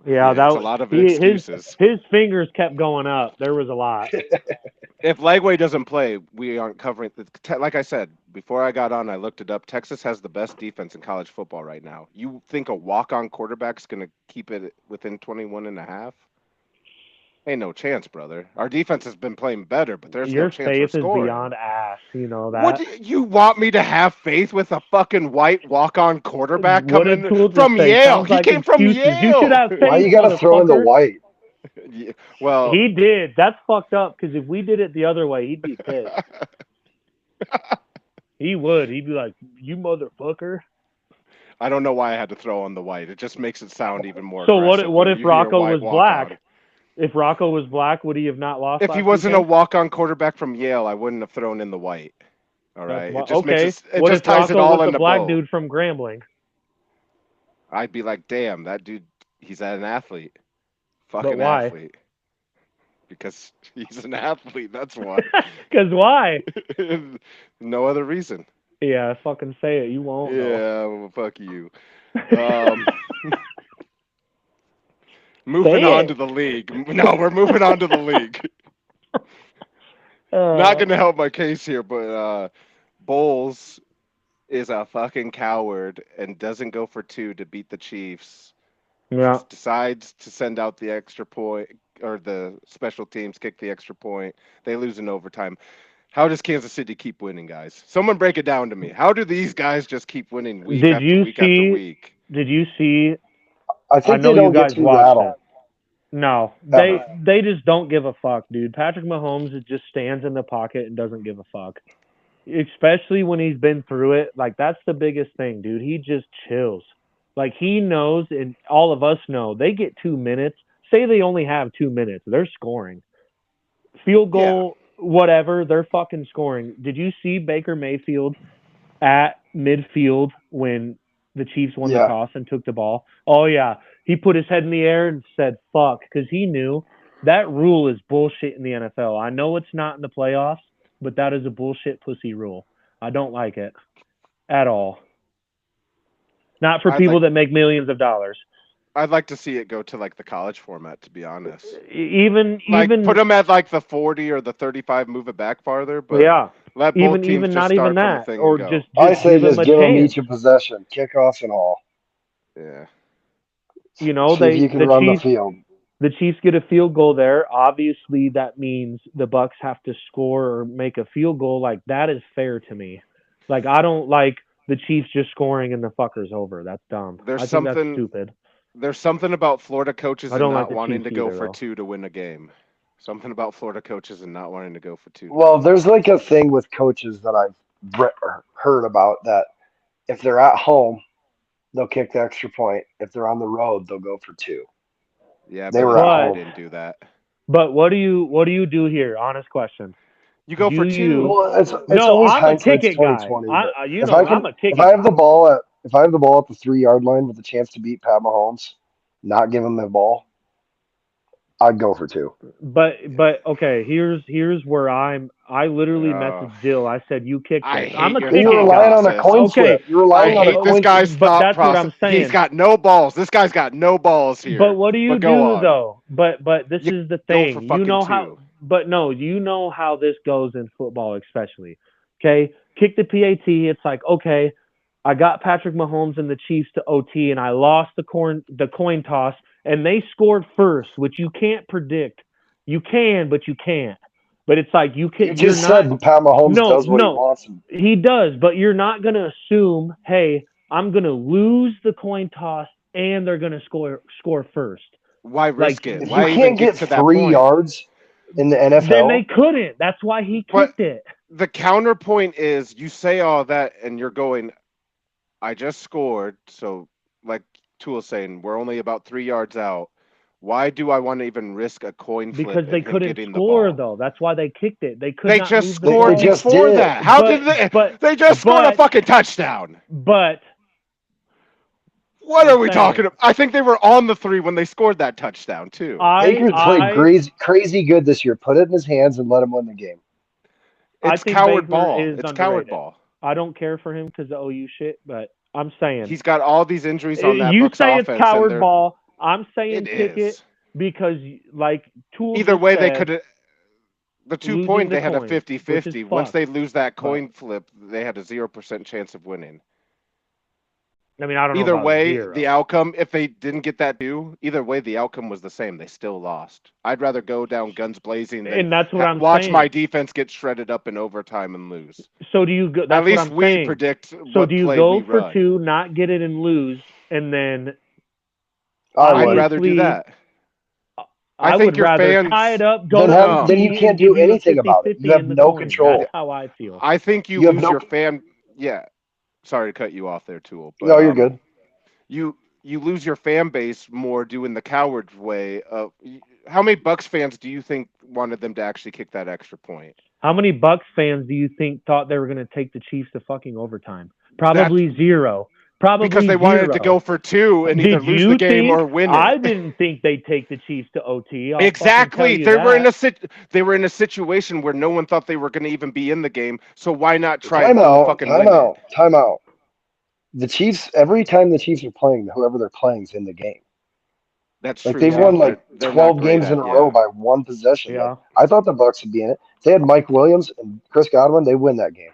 Yeah, that's a lot of excuses. His fingers kept going up. There was a lot. If Lagway doesn't play, we aren't covering. Like I said, before I got on, I looked it up. Texas has the best defense in college football right now. You think a walk-on quarterback's going to keep it within 21.5? Ain't no chance, brother. Our defense has been playing better, but there's no chance for scoring. Your faith is beyond ass. You know that. What do you want me to have faith with a fucking white walk-on quarterback coming from Yale? He came from Yale. You should have faith. Why you got to throw in the white? Yeah, well, he did. That's fucked up. Because if we did it the other way, he'd be pissed. He would. He'd be like, "You motherfucker." I don't know why I had to throw on the white. It just makes it sound even more. So what if Rocco was black? If Rocco was black, would he have not lost? If he wasn't a walk-on quarterback from Yale, I wouldn't have thrown in the white. All right. It just makes it, what just if ties Rocco it all was in the the black bow. dude from Grambling? I'd be like, damn, that dude, he's an athlete. Fucking why? Athlete. Because he's an athlete, that's why. Because why? No other reason. Yeah, fucking say it. You won't. Yeah, well, fuck you. Moving on to the league. No, we're moving on to the league. Not going to help my case here, but Bowles is a fucking coward and doesn't go for 2 to beat the Chiefs. Yeah. Decides to send out the extra point, or the special teams kick the extra point. They lose in overtime. How does Kansas City keep winning, guys? Someone break it down to me. How do these guys just keep winning week after week after week? Did you see I think know they don't you get guys too watched rattled. it. No, Ever. they just don't give a fuck, dude. Patrick Mahomes just stands in the pocket and doesn't give a fuck. Especially when he's been through it. Like, that's the biggest thing, dude. He just chills. Like, he knows, and all of us know, they get 2 minutes. Say they only have 2 minutes. They're scoring. Field goal, whatever, they're fucking scoring. Did you see Baker Mayfield at midfield when the Chiefs won the toss and took the ball? Oh, yeah. He put his head in the air and said, fuck, because he knew that rule is bullshit in the NFL. I know it's not in the playoffs, but that is a bullshit pussy rule. I don't like it at all. Not for people that make millions of dollars. I'd like to see it go to like the college format, to be honest. Even put them at like the 40 or the 35, move it back farther, but let both teams just start from the thing or and go. I say just give them chance. each a possession, kickoff and all. Yeah. See if you can run the field. The Chiefs get a field goal there. Obviously, that means the Bucks have to score or make a field goal. Like, that is fair to me. Like, I don't like the Chiefs just scoring and the fucker's over. That's dumb. I think that's stupid. There's something about Florida coaches and not wanting to go for 2 to win a game. Something about Florida coaches and not wanting to go for 2. Well, there's like a thing with coaches that I've heard about that if they're at home, they'll kick the extra point. If they're on the road, they'll go for 2. Yeah, they were at home. Didn't do that. But what do you do here? Honest question. You go for 2. Well, it's always hindsight's 2020. I'm a ticket if I have the ball at the 3-yard line with a chance to beat Pat Mahomes, not give him the ball, I'd go for 2. But okay, here's where I literally messaged Jill. I said, you kicked it. I'm a ticket. You're relying on a coin flip. You're relying on a coin this guy's but thought that's process. What I'm saying. He's got no balls. This guy's got no balls here. But what do you do though? But this is the thing. You know 2. how. But no, you know how this goes in football, especially. Okay, kick the PAT. It's like, okay, I got Patrick Mahomes and the Chiefs to OT, and I lost the coin toss, and they scored first, which you can't predict. You can, but you can't. But it's like you can. You just said Pat Mahomes does what he wants. He does, but you're not going to assume, hey, I'm going to lose the coin toss and they're going to score first. Why risk it? If Why you can't get 3 yards in the NFL, then they couldn't. That's why he kicked it. The counterpoint is you say all that and you're going, I just scored. So like Tool's saying, we're only about 3 yards out. Why do I want to even risk a coin flip? Because they couldn't score, though. That's why they kicked it. They could. They not just move scored before that. How did they? They just scored a fucking touchdown. But what are we talking about? I think they were on the 3 when they scored that touchdown too. Baker played crazy good this year. Put it in his hands and let him win the game. It's coward ball. It's coward ball. I don't care for him because of OU shit, but I'm saying he's got all these injuries on that. You Bucs say offense it's coward ball. I'm saying kick it because, like, Tool. Either way, they could have. The 2 point, they had a 50-50. Once they lose that coin flip, they had a 0% chance of winning. I mean, I don't know. Either way, the outcome, if they didn't get that 2, either way, the outcome was the same. They still lost. I'd rather go down guns blazing than and that's what I'm watch saying. my defense get shredded up in overtime and lose. So do you go? That's At least what I'm we saying. predict. So do you go for 2, not get it and lose, and then? I'd rather do that. I think would rather fans tie it up. Then you can't do anything about it. You have no control. That's how I feel. I think you lose your fan. Yeah, sorry to cut you off there, Tool. But, no, you're good. You lose your fan base more doing the coward way. How many Bucs fans do you think wanted them to actually kick that extra point? How many Bucs fans do you think thought they were going to take the Chiefs to fucking overtime? Probably 0. Probably because they wanted to go for 2 and either lose the game or win it. I didn't think they'd take the Chiefs to OT. Exactly. They were in a situation where no one thought they were going to even be in the game. So why not try and fucking win it? Time out. The Chiefs, every time the Chiefs are playing, whoever they're playing is in the game. That's true. They've won 12 games in a row by 1 possession. Yeah. I thought the Bucs would be in it. If they had Mike Williams and Chris Godwin, they win that game.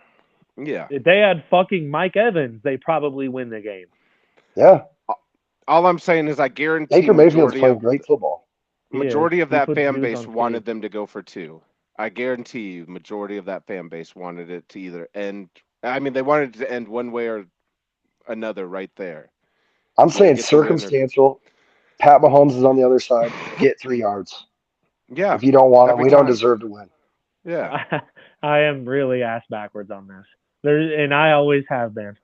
Yeah. If they had fucking Mike Evans, they probably win the game. Yeah. All I'm saying is I guarantee Baker Mayfield's playing great football. Majority of that fan base wanted them to go for 2. I guarantee you majority of that fan base wanted it to either end. I mean, they wanted it to end one way or another right there. I'm saying circumstantial. Pat Mahomes is on the other side. Get 3 yards. Yeah. If you don't want it, every we don't time. deserve to win. Yeah. I am really ass backwards on this. And I always have been.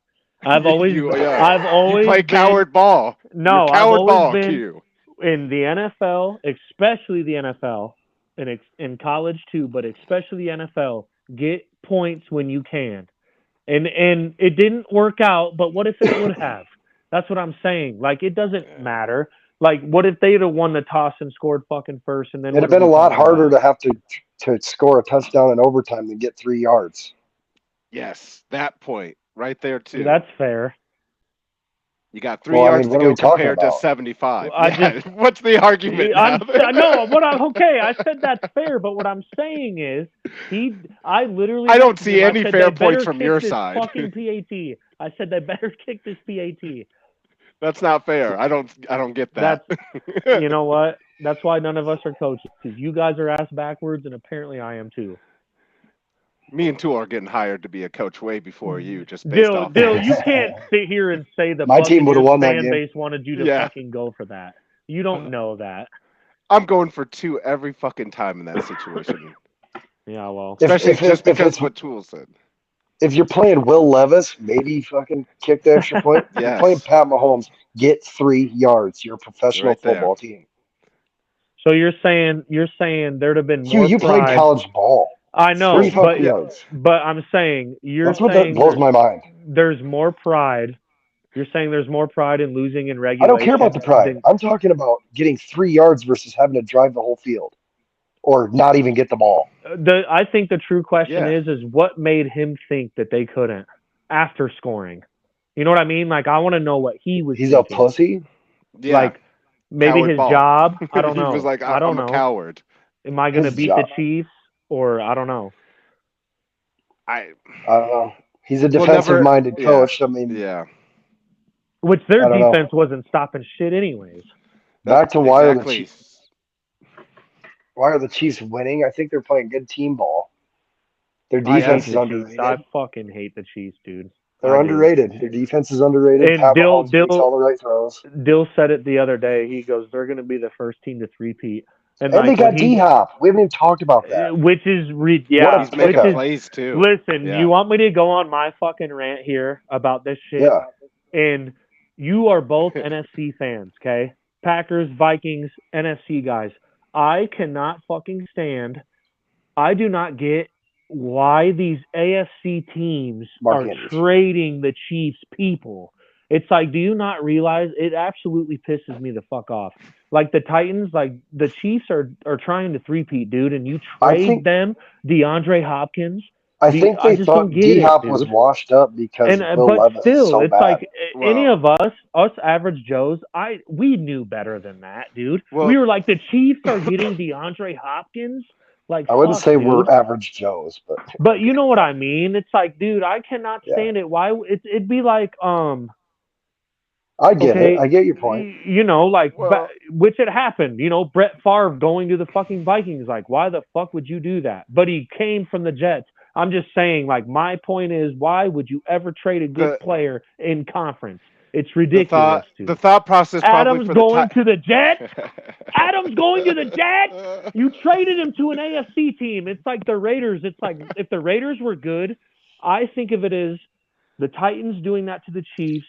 I've always you been, play coward ball. No, You're coward I've always ball, been Q. in the NFL, especially the NFL, and in college too, but especially the NFL. Get points when you can, and it didn't work out. But what if it would have? That's what I'm saying. Like, it doesn't matter. Like, what if they'd have won the toss and scored fucking first, and then It'd have been a lot harder to have to score a touchdown in overtime than get 3 yards. Yes, that point right there too. That's fair. You got 3 yards to go compared to 75. What's the argument? I said that's fair, but what I'm saying is I don't see any fair points from your side. Fucking PAT. I said they better kick this PAT. That's not fair. I don't get that. You know what? That's why none of us are coaches, because you guys are ass backwards, and apparently I am too. Me and Tool are getting hired to be a coach way before you, just based off. Dill, you can't sit here and say the my team would have won that fan game. base wanted you to fucking go for that. You don't know that. I'm going for 2 every fucking time in that situation. Yeah, well, especially just because what Tool said. If you're playing Will Levis, maybe fucking kick the extra point. If you're playing Pat Mahomes, get 3 yards. You're a professional football team. So you're saying there'd have been more you pride. played college ball. I know, but I'm saying that's what that blows my mind. There's more pride. You're saying there's more pride in losing in regulation. I don't care about the pride. I'm talking about getting 3 yards versus having to drive the whole field or not even get the ball. I think the true question is what made him think that they couldn't after scoring. You know what I mean? Like, I want to know what he was. He's thinking. A pussy. Yeah. Like, maybe his job. I don't know. He was like, I don't know. I'm a coward. Am I going to beat the Chiefs? Or I don't know. I don't know. He's a defensive-minded coach. I mean, which their defense wasn't stopping shit, anyways. Back to why are the Chiefs winning? I think they're playing good team ball. Their defense is underrated. I fucking hate the Chiefs, dude. They're underrated. Their defense is underrated. And Pat Mahomes makes all the right throws. Dill said it the other day. He goes, "They're going to be the first team to three-peat." And they got D-Hop. We haven't even talked about that. Which is, he's making plays too. Listen, you want me to go on my fucking rant here about this shit? Yeah. And you are both NFC fans, okay? Packers, Vikings, NFC guys. I cannot fucking stand. I do not get why these AFC teams are trading the Chiefs people. It's like, do you not realize it absolutely pisses me the fuck off? Like the Titans, like the Chiefs are trying to three-peat, dude, and you trade them DeAndre Hopkins. I think they thought D-Hop was washed up because Will Levis is so it's bad. like any of us average Joes, we knew better than that, dude. We were like, the Chiefs are getting DeAndre Hopkins. Like, I wouldn't say we're average Joes, but you know what I mean. It's like, dude, I cannot stand it. Why it'd be like I get it. I get your point. You know, like, which it happened. You know, Brett Favre going to the fucking Vikings. Like, why the fuck would you do that? But he came from the Jets. I'm just saying, like, my point is, why would you ever trade a good player in conference? It's ridiculous. The thought process. Adams going to the Jets. Adams going to the Jets. You traded him to an AFC team. It's like the Raiders. It's like if the Raiders were good, I think of it as the Titans doing that to the Chiefs.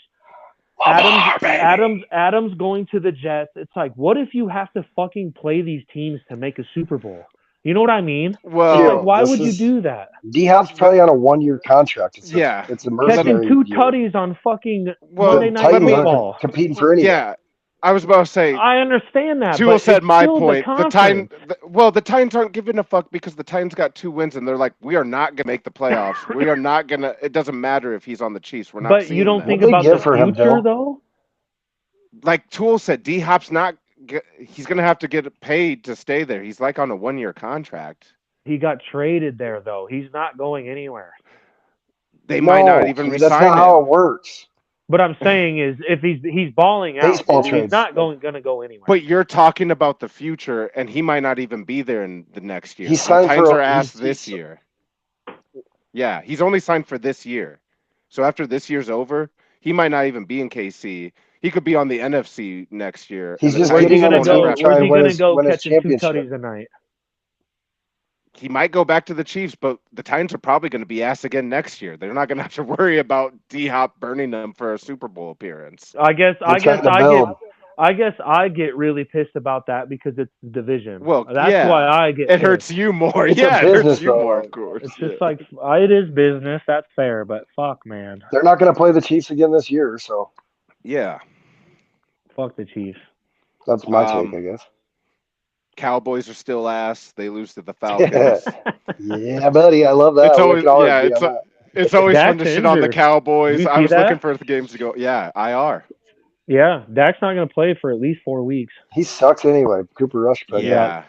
Adams going to the Jets. It's like, what if you have to fucking play these teams to make a Super Bowl? You know what I mean? Well, like, why would you do that? D-Hop's probably on a 1-year contract. It's a mercenary. Catching 2 tutties on fucking Monday Night Football. Competing for anything. Yeah, I was about to say. I understand that. Jewel said my point. The Titans aren't giving a fuck because the Titans got 2 wins and they're like, we are not gonna make the playoffs. We are not gonna. It doesn't matter if he's on the Chiefs. We're not. But you don't think about the future though. Like Tool said, D-Hop's not. He's gonna have to get paid to stay there. He's like on a 1-year contract. He got traded there though. He's not going anywhere. They might not even resign him. That's not how it works. But I'm saying is, if he's balling out, he's not going to go anywhere. But you're talking about the future, and he might not even be there in the next year. He's signed for asked this year. Yeah, he's only signed for this year. So after this year's over, he might not even be in KC. He could be on the NFC next year. He's and the just Where's he getting on Titans the gonna won't team ever to go? have try Where's to and he pay gonna him. go win his catching two championship. tutties a night? He might go back to the Chiefs, but the Titans are probably going to be ass again next year. They're not going to have to worry about D-Hop burning them for a Super Bowl appearance. I guess They're trying to build. I get really pissed about that because it's the division. Well, That's yeah, why I get it pissed. hurts you more. It's Yeah, a it hurts business, you more, though. of course. It's just like it is business. That's fair, but fuck, man, They're not going to play the Chiefs again this year, so yeah. fuck the Chiefs. that's my take, I guess. Cowboys are still ass. They lose to the Yeah, Falcons. yeah, buddy, I love that. It's We always can all agree on that. it's always fun Dak's to shit on the injured. Cowboys. You I see was that? looking for the games to go. Yeah, IR. Yeah, Dak's not gonna play for at least 4 weeks. He sucks anyway. Cooper Rush played him. Yeah.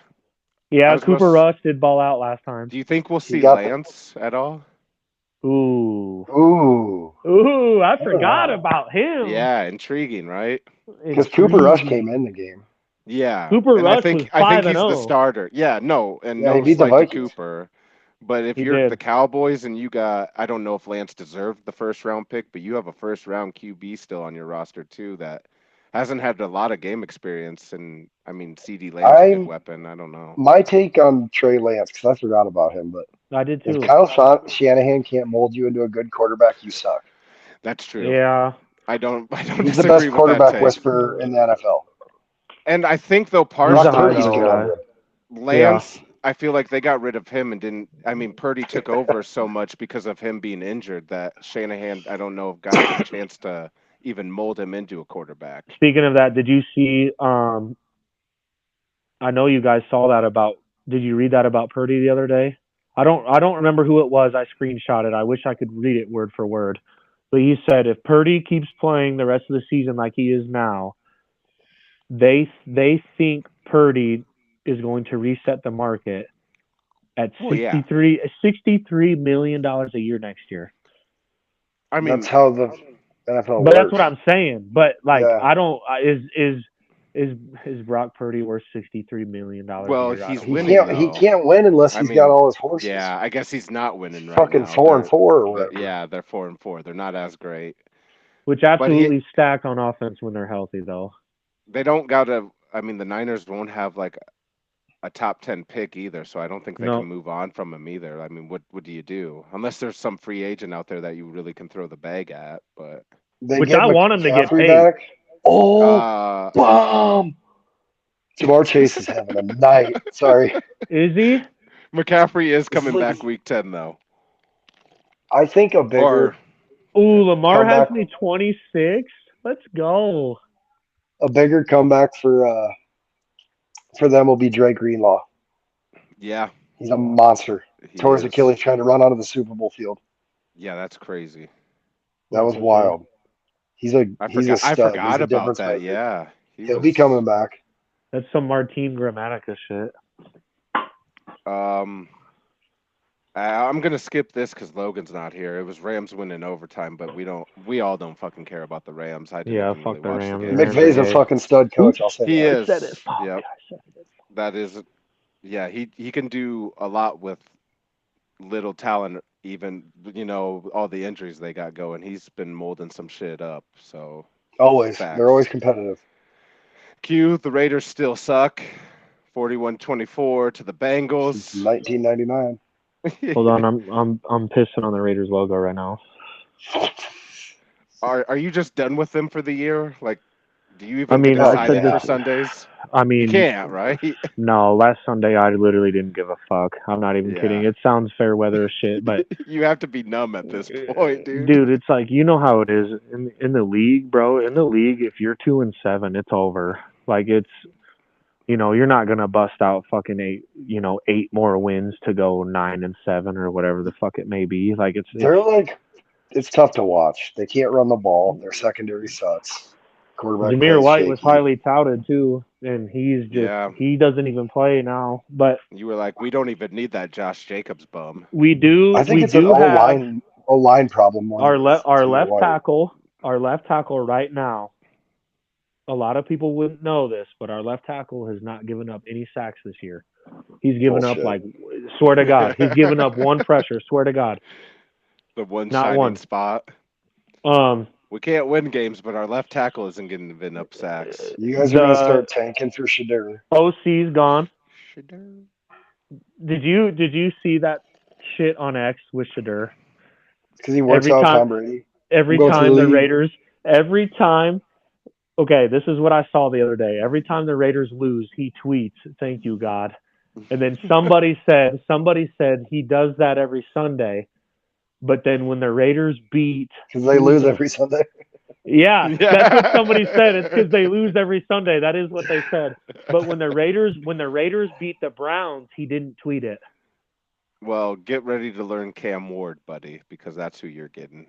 Yeah, was gonna Cooper s- Rush did ball out last time. Do you think we'll see got the- Lance at all? Ooh, I forgot about him. Yeah, intriguing, right? Because Cooper Rush came in the game. Yeah, Cooper and Rush I think was he's 5-0. the starter. Yeah, no, and Yeah, he no beat the slight to Vikings. Cooper. But if He you're did. the Cowboys and you got, I don't know if Lance deserved the first round pick, but you have a first round QB still on your roster too that hasn't had a lot of game experience. And I mean, CD Lamb's a good weapon. I don't know. My take on Trey Lance, because I forgot about him, but I did too. if Kyle Shanahan can't mold you into a good quarterback, you suck. That's true. Yeah, I don't He's the disagree best with quarterback that take. whisperer in the NFL. And I think though He's a Brock high Purdy's level good on guy. him. Lance, I feel like they got rid of him and didn't. I mean, Purdy took over so much because of him being injured that Shanahan, I don't know if got a chance to even mold him into a quarterback. Speaking of that, did you see? I know you guys saw that about. Did you read that about Purdy the other day? I don't remember who it was. I screenshot it. I wish I could read it word for word. But he said if Purdy keeps playing the rest of the season like he is now, they think Purdy is going to reset the market at $63 million a year next year. I mean, that's how the NFL But works. that's what I'm saying. But like, Yeah. I don't. Is Brock Purdy worth $63 million? Well, a year? he's He winning. he can't win unless he's got all his horses. Yeah, I guess he's not winning right Fucking now. 4-4 or whatever. Yeah, they're 4-4. They're not as great. Which absolutely stacked on offense when they're healthy, though. They don't gotta. I mean, the Niners won't have like a top 10 pick either, so I don't think they can move on from him either. I mean, what do you do unless there's some free agent out there that you really can throw the bag at? But which I want him to get paid. Back. Oh, bomb! Jamar Chase is having a night. Sorry. Is he? McCaffrey is coming back week 10 though. I think a bigger. Lamar has me 26. Let's go. A bigger comeback for them will be Drake Greenlaw. Yeah. He's a monster. Tore his Achilles trying to run onto the Super Bowl field. Yeah, that's crazy. That was wild. He's a stud. I forgot he's about that. maker. Yeah. He'll be coming back. That's some Martin Gramatica shit. I'm gonna skip this because Logan's not here. It was Rams winning overtime, but we all don't fucking care about the Rams. I didn't fuck the Rams. McVay's a fucking stud coach. I'll say he that. is. Yep. That is. Yeah, he can do a lot with little talent. Even all the injuries they got going, he's been molding some shit up. So always, facts. They're always competitive. The Raiders still suck. 41-24 to the Bengals. Since 1999. Hold on, I'm pissing on the Raiders logo right now. Are you just done with them for the year? Like, do you even get excited for Sundays? I mean, you can't, right? No, last Sunday I literally didn't give a fuck. I'm not even kidding. It sounds fair weather as shit, but you have to be numb at this point, dude. Dude, it's like how it is in the league, bro. In the league, if you're 2-7, it's over. Like it's, you're not gonna bust out fucking 8 more wins to go 9-7 or whatever the fuck it may be. Like it's tough to watch. They can't run the ball. Their secondary sucks. Zamir White was highly touted too, and he's just he doesn't even play now. But you were like, we don't even need that Josh Jacobs bum. We do. I think it's an O-line problem. Our left tackle right now. A lot of people wouldn't know this, but our left tackle has not given up any sacks this year. He's given up swear to God, he's given up one pressure. Swear to God, the one not shining one spot. We can't win games, but our left tackle isn't getting up sacks. You guys are gonna start tanking for Shadur. OC's gone. Did you see that shit on X with Shadur? Because he works out Tom Brady. Every time the Raiders, okay, this is what I saw the other day. Every time the Raiders lose, he tweets, "Thank you, God." And then somebody said he does that every Sunday, but then when the Raiders beat, because they lose every Sunday. Yeah, that's what somebody said. It's because they lose every Sunday. That is what they said. But when the Raiders beat the Browns, he didn't tweet it. Well, get ready to learn Cam Ward, buddy, because that's who you're getting.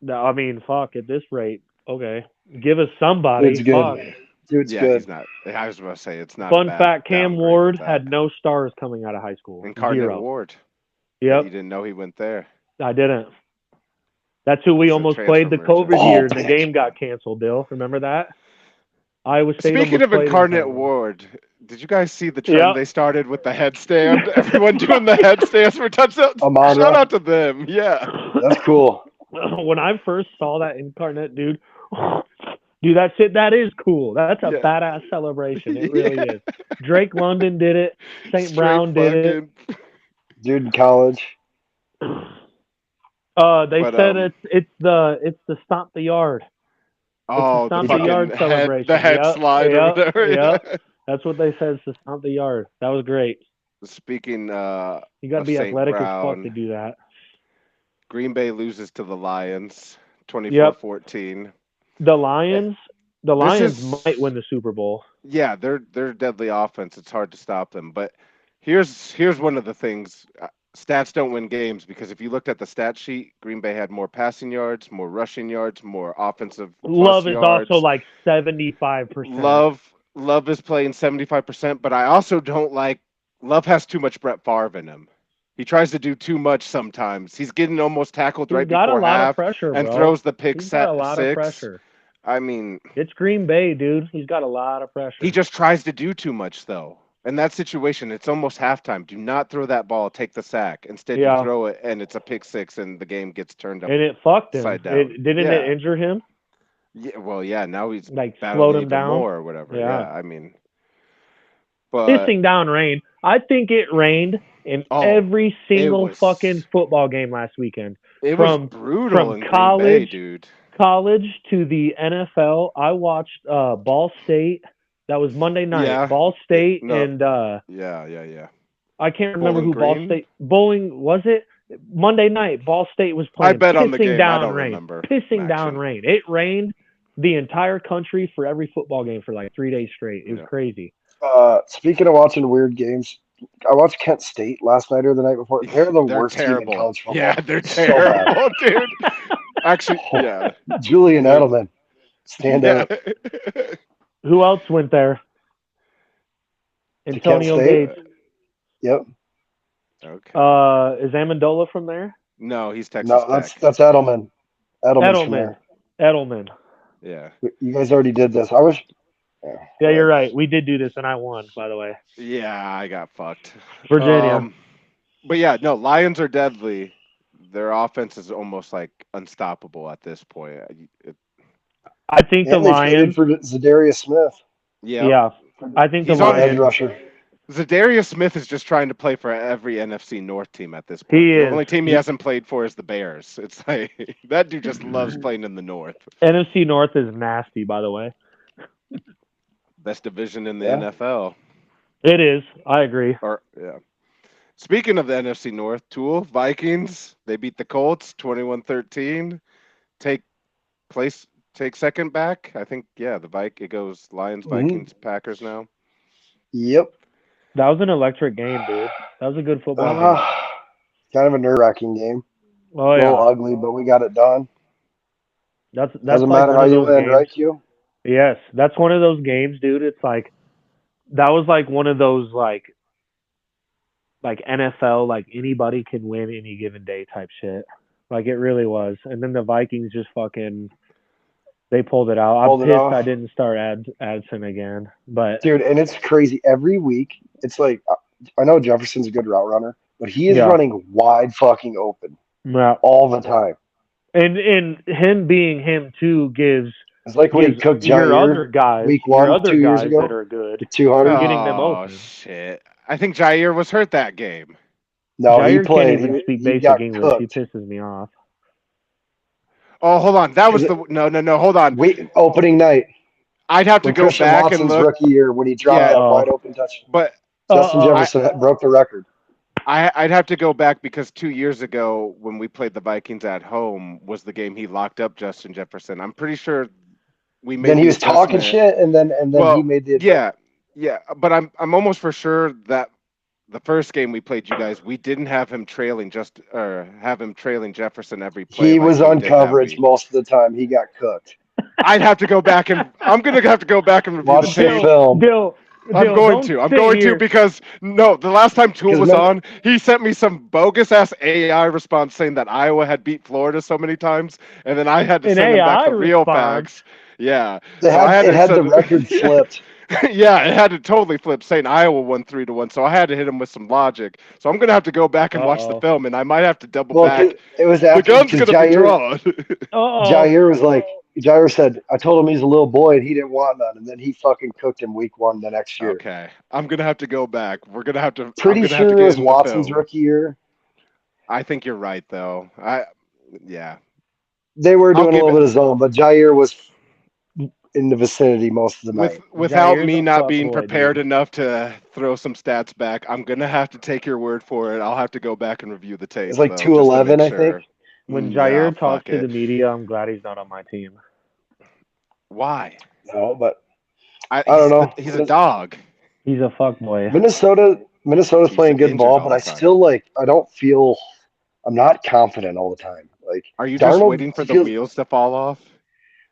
No, I mean, fuck. At this rate, okay, give us somebody. Dude's good. Dude's good. He's not. I was going to say it's not. Fun fact: Cam Ward had no stars coming out of high school. Incarnate Ward. Yep. You didn't know he went there. I didn't. That's who we almost played the COVID year, and the game got canceled, Bill. Remember that? Iowa State. Speaking of Incarnate Ward, did you guys see the trend they started with the headstand? Everyone doing the headstands for touchdowns. Shout out to them. Yeah. That's cool. When I first saw that Incarnate, dude, that shit, that is cool. That's a badass celebration. It really is. Drake London did it. St. Brown did it. Dude in college. They said it's the stomp the yard. Oh, stomp the yard celebration. The head slide or whatever. Yeah. That's what they said. It's the stomp the yard. That was great. Speaking, you got to be athletic as fuck to do that. Green Bay loses to the Lions, 24-14. The Lions might win the Super Bowl. Yeah, they're deadly offense. It's hard to stop them. But here's one of the things. Stats don't win games because if you looked at the stat sheet, Green Bay had more passing yards, more rushing yards, more offensive Love is yards. also like 75%. Love is playing 75%, but I also don't like Love has too much Brett Favre in him. He tries to do too much sometimes. He's getting almost tackled right before half and throws the pick six. Got a lot of pressure. I mean, it's Green Bay, dude. He's got a lot of pressure. He just tries to do too much, though. In that situation, it's almost halftime. Do not throw that ball. Take the sack. Instead, you throw it, and it's a pick six, and the game gets turned up. And it fucked him. Didn't it injure him? Yeah. Well, yeah. Now he's like slowed him down more or whatever. Yeah. I mean, but pissing down rain. I think it rained in every single fucking football game last weekend. It was brutal in college, Green Bay, dude. College to the NFL. I watched Ball State. That was Monday night. Yeah. Ball State and yeah. I can't remember who Ball State Bowling was it? Monday night, Ball State was playing. I bet on the game. Down I don't rain. remember. Pissing down rain. It rained the entire country for every football game for like 3 days straight. It was crazy. Speaking of watching weird games, I watched Kent State last night or the night before. They're the worst team in college football. Yeah, they're terrible, dude. Actually, yeah. Julian Edelman, stand up. Who else went there? Antonio Gates. Yep. Okay. Is Amendola from there? No, he's Texas Tech. That's Edelman. Edelman. Yeah. You guys already did this. Yeah, you're right. We did do this, and I won, by the way. Yeah, I got fucked. Virginia. But yeah, no, Lions are deadly. Their offense is almost like unstoppable at this point. I think the Lions for Zadarius Smith. Yeah. I think the Lions rusher. Zadarius Smith is just trying to play for every NFC North team at this point. He is. The only team he hasn't played for is the Bears. It's like that dude just loves playing in the North. NFC North is nasty, by the way. Best division in the NFL. It is. I agree. Speaking of the NFC North, Tool, Vikings, they beat the Colts 21-13. Take second back. I think, it goes Lions, Vikings, Packers now. Yep. That was an electric game, dude. That was a good football game. Kind of a nerve-wracking game. Oh, yeah. A little ugly, but we got it done. Doesn't like matter how you win, right, Q? Yes. That's one of those games, dude. It's like, that was like one of those, like NFL, like anybody can win any given day type shit. Like it really was. And then the Vikings just fucking, they pulled it out. I'm pissed I didn't start Addison again. But dude, and it's crazy. Every week, it's like, I know Jefferson's a good route runner, but he is running wide fucking open all the time. And him being him too gives It's like when he cooked your Jair other guys, week 1, 2 years that ago are good. with 200. Getting them Oh open. shit! I think Jair was hurt that game. No, he Jair can't played. even speak He basic got English. He cooked. pisses me off. Oh, hold on. That was Because no. Hold on. opening night I'd have to when go Christian back and Watson's look. rookie year when he dropped Yeah, that wide open touchdown. but Justin I, Jefferson broke the record. I'd have to go back because 2 years ago when we played the Vikings at home was the game he locked up Justin Jefferson. I'm pretty sure we made Then he the was talking adjustment. shit, and then he Well, made the adjustment. yeah, but I'm almost for sure that the first game we played you guys, we didn't have him trailing Jefferson every play He like was we on did that coverage week. most of the time. He got cooked. I'd have to go back and I'm gonna have to go back and review Watch the the tape. film. I'm going to because no, the last time Tool was on, he sent me some bogus ass AI response saying that Iowa had beat Florida so many times, and then I had to send him back the real facts. Yeah, it had the record flipped. Yeah, it had to totally flip, saying Iowa won 3-1. So I had to hit him with some logic. So I'm gonna have to go back and watch the film, and I might have to double back. It was The gun's gonna be drawn. Jair was like, Jair said, I told him he's a little boy and he didn't want none, and then he fucking cooked him week 1 the next year. Okay, I'm gonna have to go back. We're gonna have to. Pretty sure it was Watson's rookie year. I think you're right, though. Yeah. They were doing a little bit of zone, but Jair was in the vicinity most of the night. Without me not being prepared enough to throw some stats back, I'm gonna have to take your word for it. I'll have to go back and review the tape. It's like 211, I think. When Jair talks to the media, I'm glad he's not on my team. Why? No, but I don't know. He's a dog. He's a fuckboy. Minnesota's playing good ball, but I still I don't feel I'm not confident all the time. Like, are you just waiting for the wheels to fall off?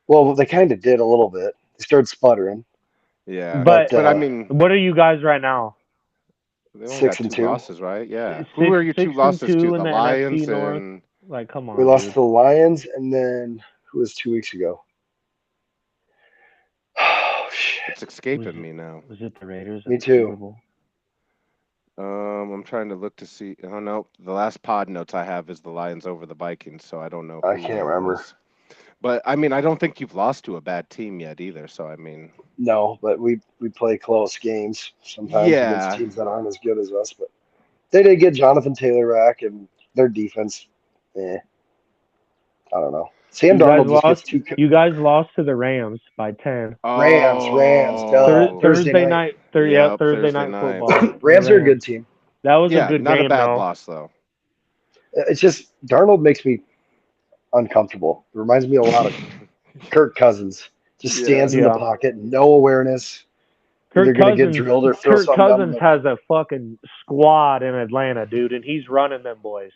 Well, they kind of did a little bit. They started sputtering. Yeah, but I mean, what are you guys right now? They only 6 and 2 losses, right? Yeah. Who are your 2 losses to? The Lions and like, come on. We lost to the Lions, and then who was 2 weeks ago? Oh shit! It's escaping me now. Was it the Raiders? Me too. I'm trying to look to see. Oh no, the last pod notes I have is the Lions over the Vikings, so I don't know. I can't remember. But I mean, I don't think you've lost to a bad team yet either. So I mean, no, but we play close games sometimes against teams that aren't as good as us. But they did get Jonathan Taylor back, and their defense, I don't know. Sam Darnold just gets too. You guys lost to the Rams by 10. Rams. Thursday night. Thursday night football. Rams are a good team. That was a good not game, a bad loss though. It's just Darnold makes me uncomfortable. It reminds me a lot of Kirk Cousins. Just stands in the pocket, no awareness. They're going to get drilled or throw something. Kirk Cousins has a fucking squad in Atlanta, dude, and he's running them boys.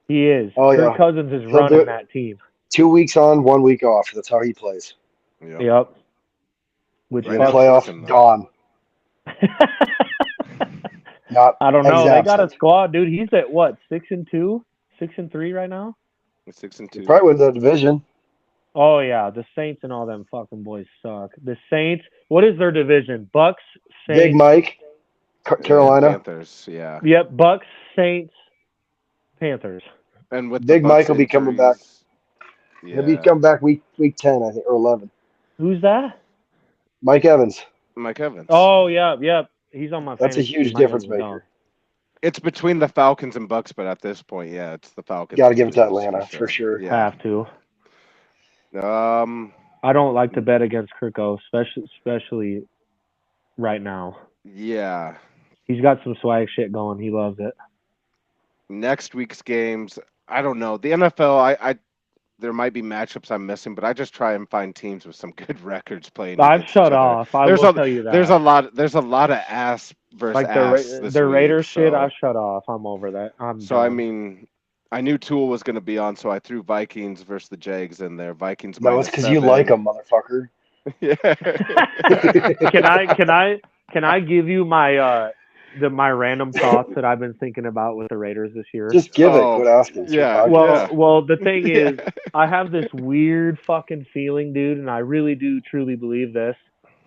He is. Kirk Cousins is running that team. 2 weeks on, 1 week off. That's how he plays. Yep. Which in the playoff, gone. I don't know. They got a squad, dude. He's at what, 6-2, 6-3 right now? 6-2. Probably win the division. Oh yeah, the Saints and all them fucking boys suck. The Saints. What is their division? Bucks, Saints, Big Mike, Carolina, Panthers. Yeah. Yep. Bucks, Saints, Panthers. And with Big Mike will be coming back. He'll be coming back week 10, I think, or 11. Who's that? Mike Evans. Oh yeah. He's on my. That's a huge difference maker. It's between the Falcons and Bucks, but at this point, it's the Falcons. Got to give it to Atlanta for sure. Yeah. Have to. I don't like to bet against Kirko, especially right now. Yeah. He's got some swag shit going. He loves it. Next week's games, I don't know. The NFL, there might be matchups I'm missing, but I just try and find teams with some good records playing. I've shut off. I will tell you that. There's a lot of ass versus ass. The Raiders shit, I've shut off. I'm over that. I mean, I knew Tool was going to be on, so I threw Vikings versus the Jags in there. Vikings. No, it's because you like them, motherfucker. Yeah. Can I give you my my random thoughts that I've been thinking about with the Raiders this year? Just give it. Quit asking. Yeah. Well, the thing is, I have this weird fucking feeling, dude, and I really do truly believe this,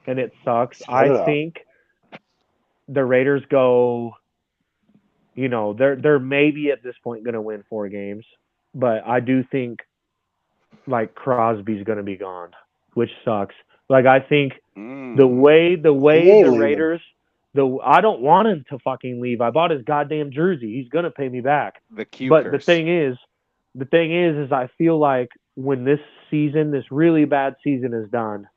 and it sucks. I think the Raiders go. They're maybe at this point going to win 4 games, but I do think like Crosby's going to be gone, which sucks. Like I think the way the Raiders, I don't want him to fucking leave. I bought his goddamn jersey. He's going to pay me back. The Q But curse. the thing is I feel like when this really bad season is done,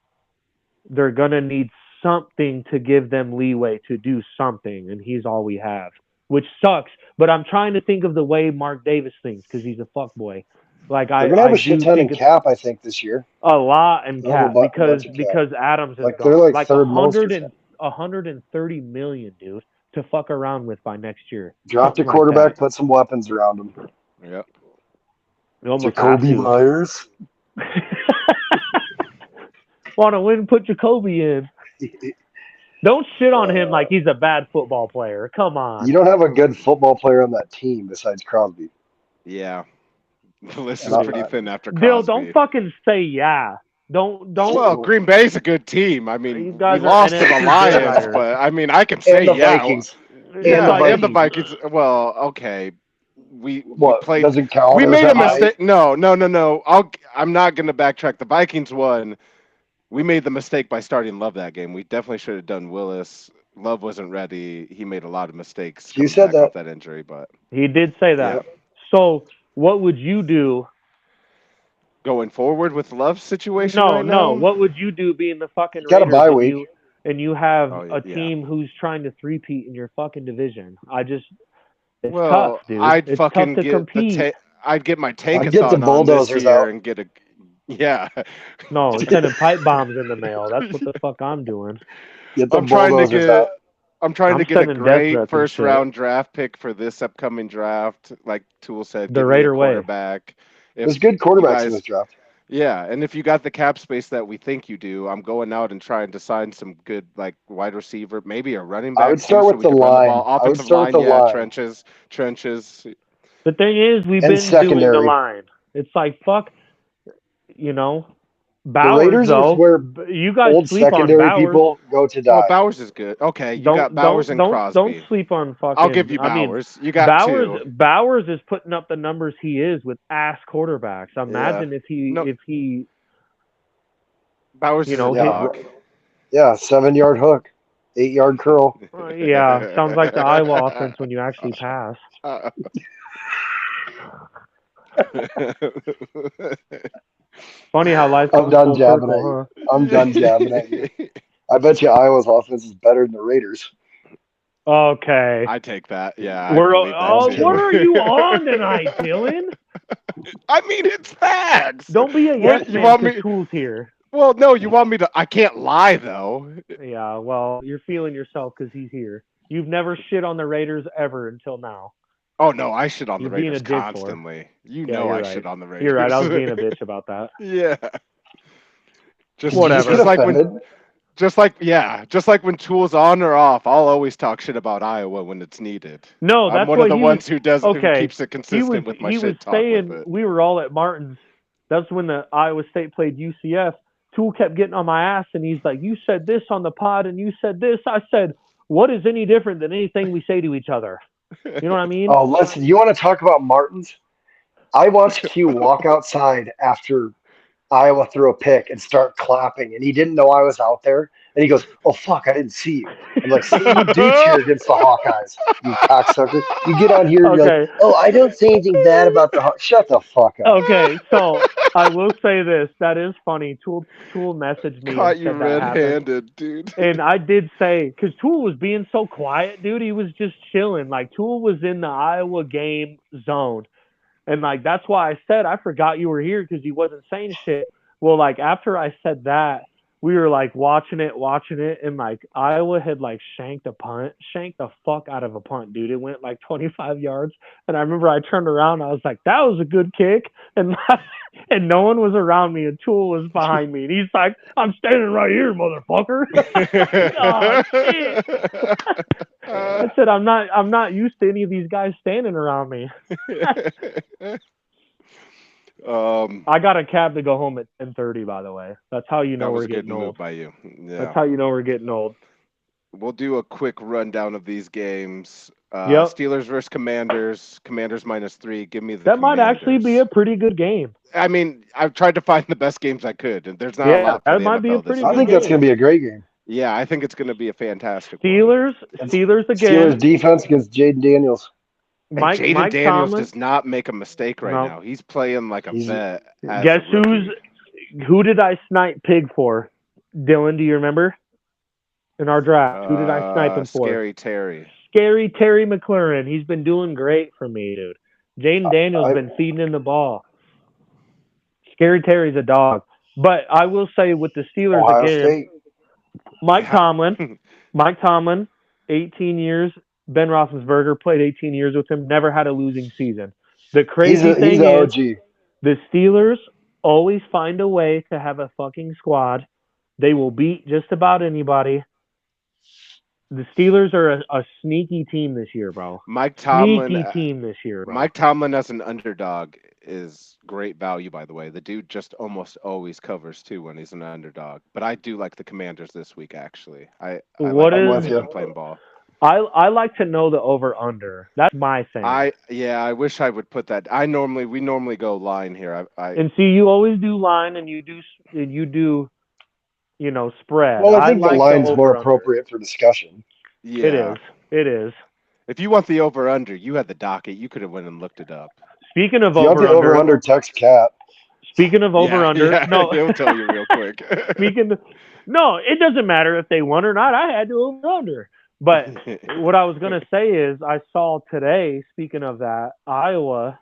they're going to need something to give them leeway to do something, and he's all we have, which sucks. But I'm trying to think of the way Mark Davis thinks because he's a fuckboy. Like they're gonna have a shit ton in cap, I think, this year. A lot in cap because Adams is like gone. They're like third most. $130 million, dude, to fuck around with by next year. Draft a quarterback, like put some weapons around him. Yep. Jacoby Myers. Want to win? Put Jacoby in. Don't shit on him like he's a bad football player. Come on. You don't have a good football player on that team besides Crosby. Yeah. The list is pretty thin after Crosby. Dill, don't fucking say yeah. Don't. Well, Green Bay's a good team. I mean, we lost to the Lions, but I mean, I can say Vikings. And the Vikings. Well, okay. We played. Doesn't count. We made a mistake. No. I'm not going to backtrack. The Vikings won. We made the mistake by starting Love that game. We definitely should have done Willis. Love wasn't ready. He made a lot of mistakes. You said that. Off that injury, but he did say that. Yeah. So, what would you do going forward with Love's situation? No. What would you do being the fucking Raiders? Got a bye week, and you have a team who's trying to three-peat in your fucking division? It's tough, dude. I'd fucking get I'd get my tank. I'd get the bulldozers out and get a. Yeah. No, sending pipe bombs in the mail. That's what the fuck I'm doing. I'm trying to get a great first round draft pick for this upcoming draft. Like Tool said, the Raider quarterback. There's good quarterbacks in this draft. Yeah, and if you got the cap space that we think you do, I'm going out and trying to sign some good like wide receiver, maybe a running back. I would start with the line. Offensive line, trenches. The thing is, we've been doing the line. It's like fuck. Bowers, the Raiders though, is where you guys old sleep secondary on Bowers. People go to die. Well, Bowers is good. Okay, you got Bowers and Crosby. Don't sleep on fucking. I'll give you Bowers. You got Bowers. two. Bowers is putting up the numbers he is with ass quarterbacks. Imagine if he. Bowers is a dog. Yeah, 7-yard hook, 8-yard curl. Yeah, sounds like the Iowa offense when you actually pass. Funny how life comes full circle, huh? I'm done jabbing at you. I bet you Iowa's offense is better than the Raiders. Okay. I take that. Yeah. What are you on tonight, Dylan? I mean, it's facts. Don't be a yes man because Tool's here. Well, no, you want me to... I can't lie, though. Yeah, well, you're feeling yourself because he's here. You've never shit on the Raiders ever until now. Oh, no, I shit on the Raiders constantly. You know I shit on the Raiders. You're right. I was being a bitch about that. Yeah. Whatever. Just like when Tool's on or off, I'll always talk shit about Iowa when it's needed. No, that's I'm one of the ones who does who keeps it consistent with my shit talk. He was saying we were all at Martin's. That's when the Iowa State played UCF. Tool kept getting on my ass, and he's like, "You said this on the pod, and you said this." I said, "What is any different than anything we say to each other?" You know what I mean? Oh, listen, you want to talk about Martins? I watched Q walk outside after Iowa threw a pick and start clapping, and he didn't know I was out there. And he goes, "Oh, fuck, I didn't see you." I'm like, "See, you do cheer against the Hawkeyes, you cocksucker. You get on here and you're like, oh, I don't say anything bad about the Hawkeyes." Shut the fuck up. Okay, so I will say this. That is funny. Tool messaged me. Caught you red-handed, dude. And I did say, because Tool was being so quiet, dude. He was just chilling. Like, Tool was in the Iowa game zone. And, like, that's why I said I forgot you were here because he wasn't saying shit. Well, like, after I said that, we were like watching it, and like Iowa had like shanked the fuck out of a punt, dude. It went like 25 yards, and I remember I turned around, and I was like, "That was a good kick," and no one was around me, and Tool was behind me, and he's like, "I'm standing right here, motherfucker." Oh, shit. I said, "I'm not used to any of these guys standing around me." I got a cab to go home at 10:30. By the way, that's how you know we're getting old. By you. Yeah. That's how you know we're getting old. we'll do a quick rundown of these games. Yep. Steelers versus Commanders. Commanders -3. Give me the That might actually be a Commanders. pretty good game. I mean, I've tried to find the best games I could, and there's not a Yeah, lot for that the might be a NFL this pretty I good think week. that's going to be a great game. Yeah, I think it's going to be a fantastic one. Steelers again. Steelers defense against Jaden Daniels. And Mike Jaden Daniels Tomlin. does not make a mistake right No. now. He's playing like a vet. As Guess a rookie. who did I snipe pig for? Dylan, do you remember? In our draft, who did I snipe him for? Scary Terry. Scary Terry McLaurin. He's been doing great for me, dude. Jaden Daniels been feeding in the ball. Scary Terry's a dog. But I will say with the Steelers Ohio again, State. Mike Tomlin, 18 years. Ben Roethlisberger played 18 years with him. Never had a losing season. The crazy thing He's an OG. is, the Steelers always find a way to have a fucking squad. They will beat just about anybody. The Steelers are a sneaky team this year, bro. Mike Tomlin. Sneaky team this year, bro. Mike Tomlin as an underdog is great value, by the way. The dude just almost always covers too when he's an underdog. But I do like the Commanders this week, actually. I like them playing ball. I like to know the over under. That's my thing. I wish I would put that. We normally go line here. And see, you always do line, and you do spread. Well, I think the line's more appropriate for discussion. Yeah, it is. If you want the over under, you had the docket. You could have went and looked it up. Speaking of over under, text Cat. Speaking of over under, no, he'll tell you real quick. No, it doesn't matter if they won or not. I had to over under. But what I was going to say is I saw today, speaking of that, Iowa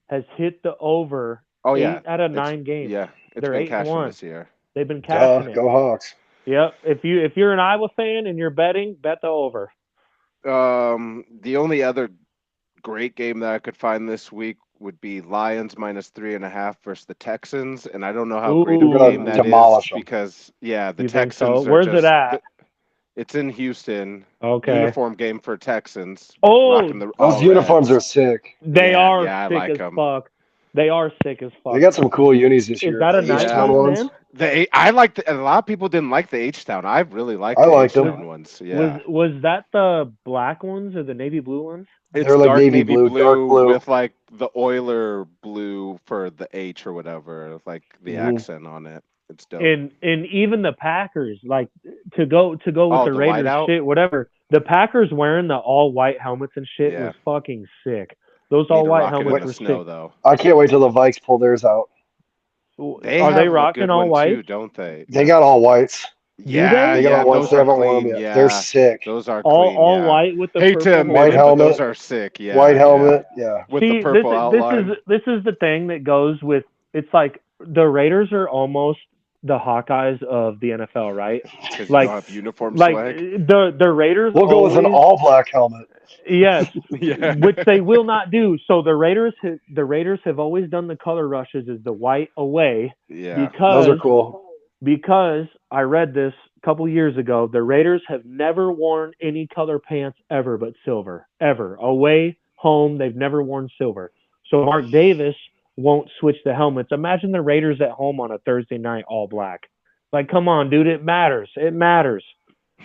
has hit the over 8 out of 9 games. Yeah, they're 8-1 this year. They've been cashing it. Go Hawks. Yep. If you're an Iowa fan and you're betting, bet the over. The only other great game that I could find this week would be Lions -3.5 versus the Texans, and I don't know how great of a game that is because the Texans. Where's it at? It's in Houston. Okay. Uniform game for Texans. Those uniforms are sick. They are sick as fuck. They are sick as fuck. They got some cool unis this year. Is that a nice one, man? I like a lot of people didn't like the H-Town. I really liked the H-Town ones. Yeah. Was that the black ones or the navy blue ones? They're like navy blue, dark blue with like the Oiler blue for the H or whatever, like the accent on it. It's dope. And even the Packers, like to go with the Raiders shit, whatever. The Packers wearing the all white helmets and shit was fucking sick. Those all white helmets were sick. Though. I can't wait till the Vikes pull theirs out. Are they rocking all white? Too, don't they? They got all whites. Yeah, they got all whites. They haven't worn them yet. Yeah. They're sick. Those are all white with the purple white helmet. Those are sick. Yeah, white helmet. Yeah, with the purple outline. This is the thing that goes with. It's like the Raiders are almost the Hawkeyes of the NFL, right? Like you don't have uniform swag. The Raiders. We'll go with an all black helmet. Yes, which they will not do. So the Raiders have always done the color rushes as the white away. Yeah, those are cool. Because I read this a couple years ago, the Raiders have never worn any color pants ever but silver. Ever. Away, home, they've never worn silver. So Mark Davis won't switch the helmets. Imagine the Raiders at home on a Thursday night all black. Like, come on, dude, it matters. It matters.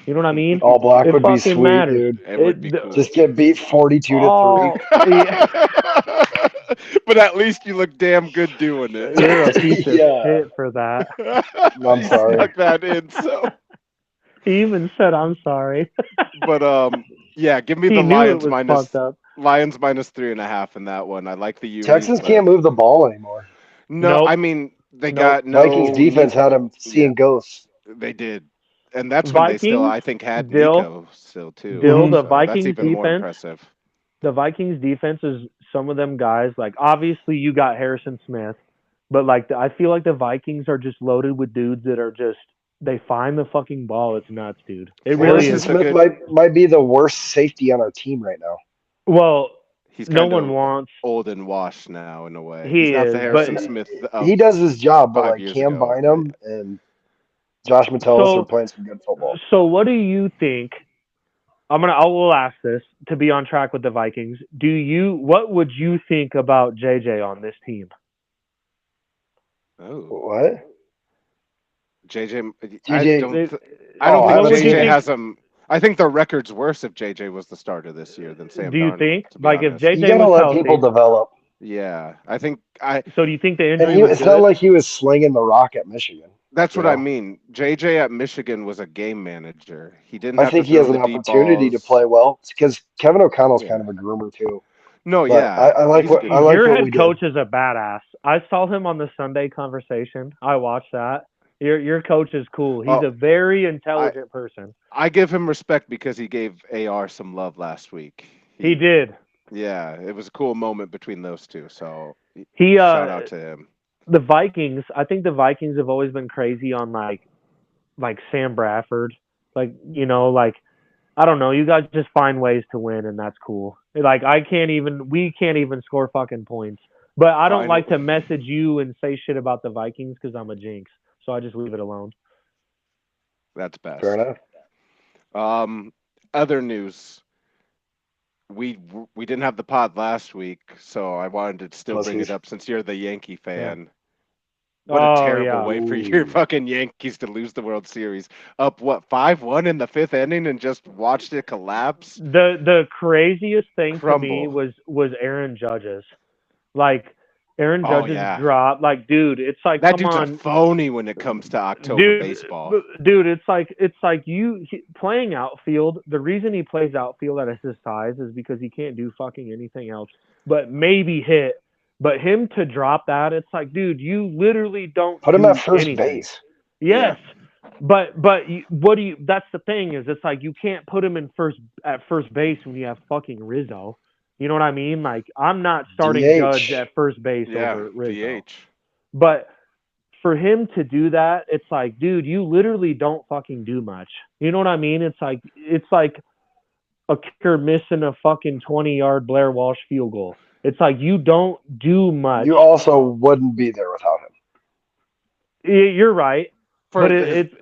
You know what I mean? All black would be sweet, matters. Dude. It would be cool. Just get beat 42-3. But at least you look damn good doing it. You're a piece of shit for that. I'm sorry. Stuck that in, so. He even said, I'm sorry. But, give me the Lions -3.5 in that one. I like the Texans can't move the ball anymore. No, I mean, they got Vikings defense had them seeing ghosts. They did. And that's when they still, I think, had Nico still, too. The Vikings that's even defense, more impressive. The Vikings defense is some of them guys. Like, obviously, you got Harrison Smith. But, like, I feel like the Vikings are just loaded with dudes that are just, they find the fucking ball. It's nuts, dude. It really is. Harrison Smith might be the worst safety on our team right now. Well, he's no one wants old and washed now in a way. He's not is, the Harrison Smith. He does his job, but like Cam Bynum and Josh Metellus are playing some good football. So, what do you think? I will ask this to be on track with the Vikings. What would you think about JJ on this team? Oh, what? JJ? I don't think JJ has him. I think their record's worse if JJ was the starter this year than Sam Darnold. Do you think? To be Like, if honest. JJ You gotta was let healthy, people develop. Yeah, I think so do you think the And injury was it's good? not like he was slinging the rock at Michigan. that's You what I know? mean. JJ at Michigan was a game manager. He didn't I have think to he has throw an the deep opportunity to balls. play well because Kevin O'Connell's Yeah. kind of a groomer too. No, But yeah, I like he's a what good I like Your what we head did. coach is a badass. I saw him on the Sunday Conversation. I watched that. Your coach is cool. He's a very intelligent person. I give him respect because he gave AR some love last week. He did. Yeah, it was a cool moment between those two. So He shout out to him. The Vikings. I think the Vikings have always been crazy on like Sam Bradford. Like, you know, like, I don't know. You guys just find ways to win, and that's cool. Like, we can't even score fucking points. But I don't like to message you and say shit about the Vikings because I'm a jinx. So I just leave it alone. That's best. Fair enough. Other news. We didn't have the pod last week, so I wanted to still bring it up since you're the Yankee fan. Yeah. What a terrible way for Ooh. your fucking Yankees to lose the World Series. Up 5-1 in the 5th inning and just watched it collapse. The craziest thing to me was Aaron Judge's. Like, Aaron Judge's drop. Like, dude, it's like, that come dude's on. a phony when it comes to October baseball. Dude, it's like playing outfield. The reason he plays outfield at his size is because he can't do fucking anything else but maybe hit. But him to drop that, it's like, dude, you literally don't put him do at first anything. base. Yes. Yeah. But what do you? That's the thing is, it's like you can't put him at first base when you have fucking Rizzo. You know what I mean? Like, I'm not starting DH. Judge at first base over Rizzo. DH. But for him to do that, it's like, dude, you literally don't fucking do much. You know what I mean? It's like a kicker missing a fucking 20-yard Blair Walsh field goal. It's like you don't do much. You also wouldn't be there without him. You're right. But it's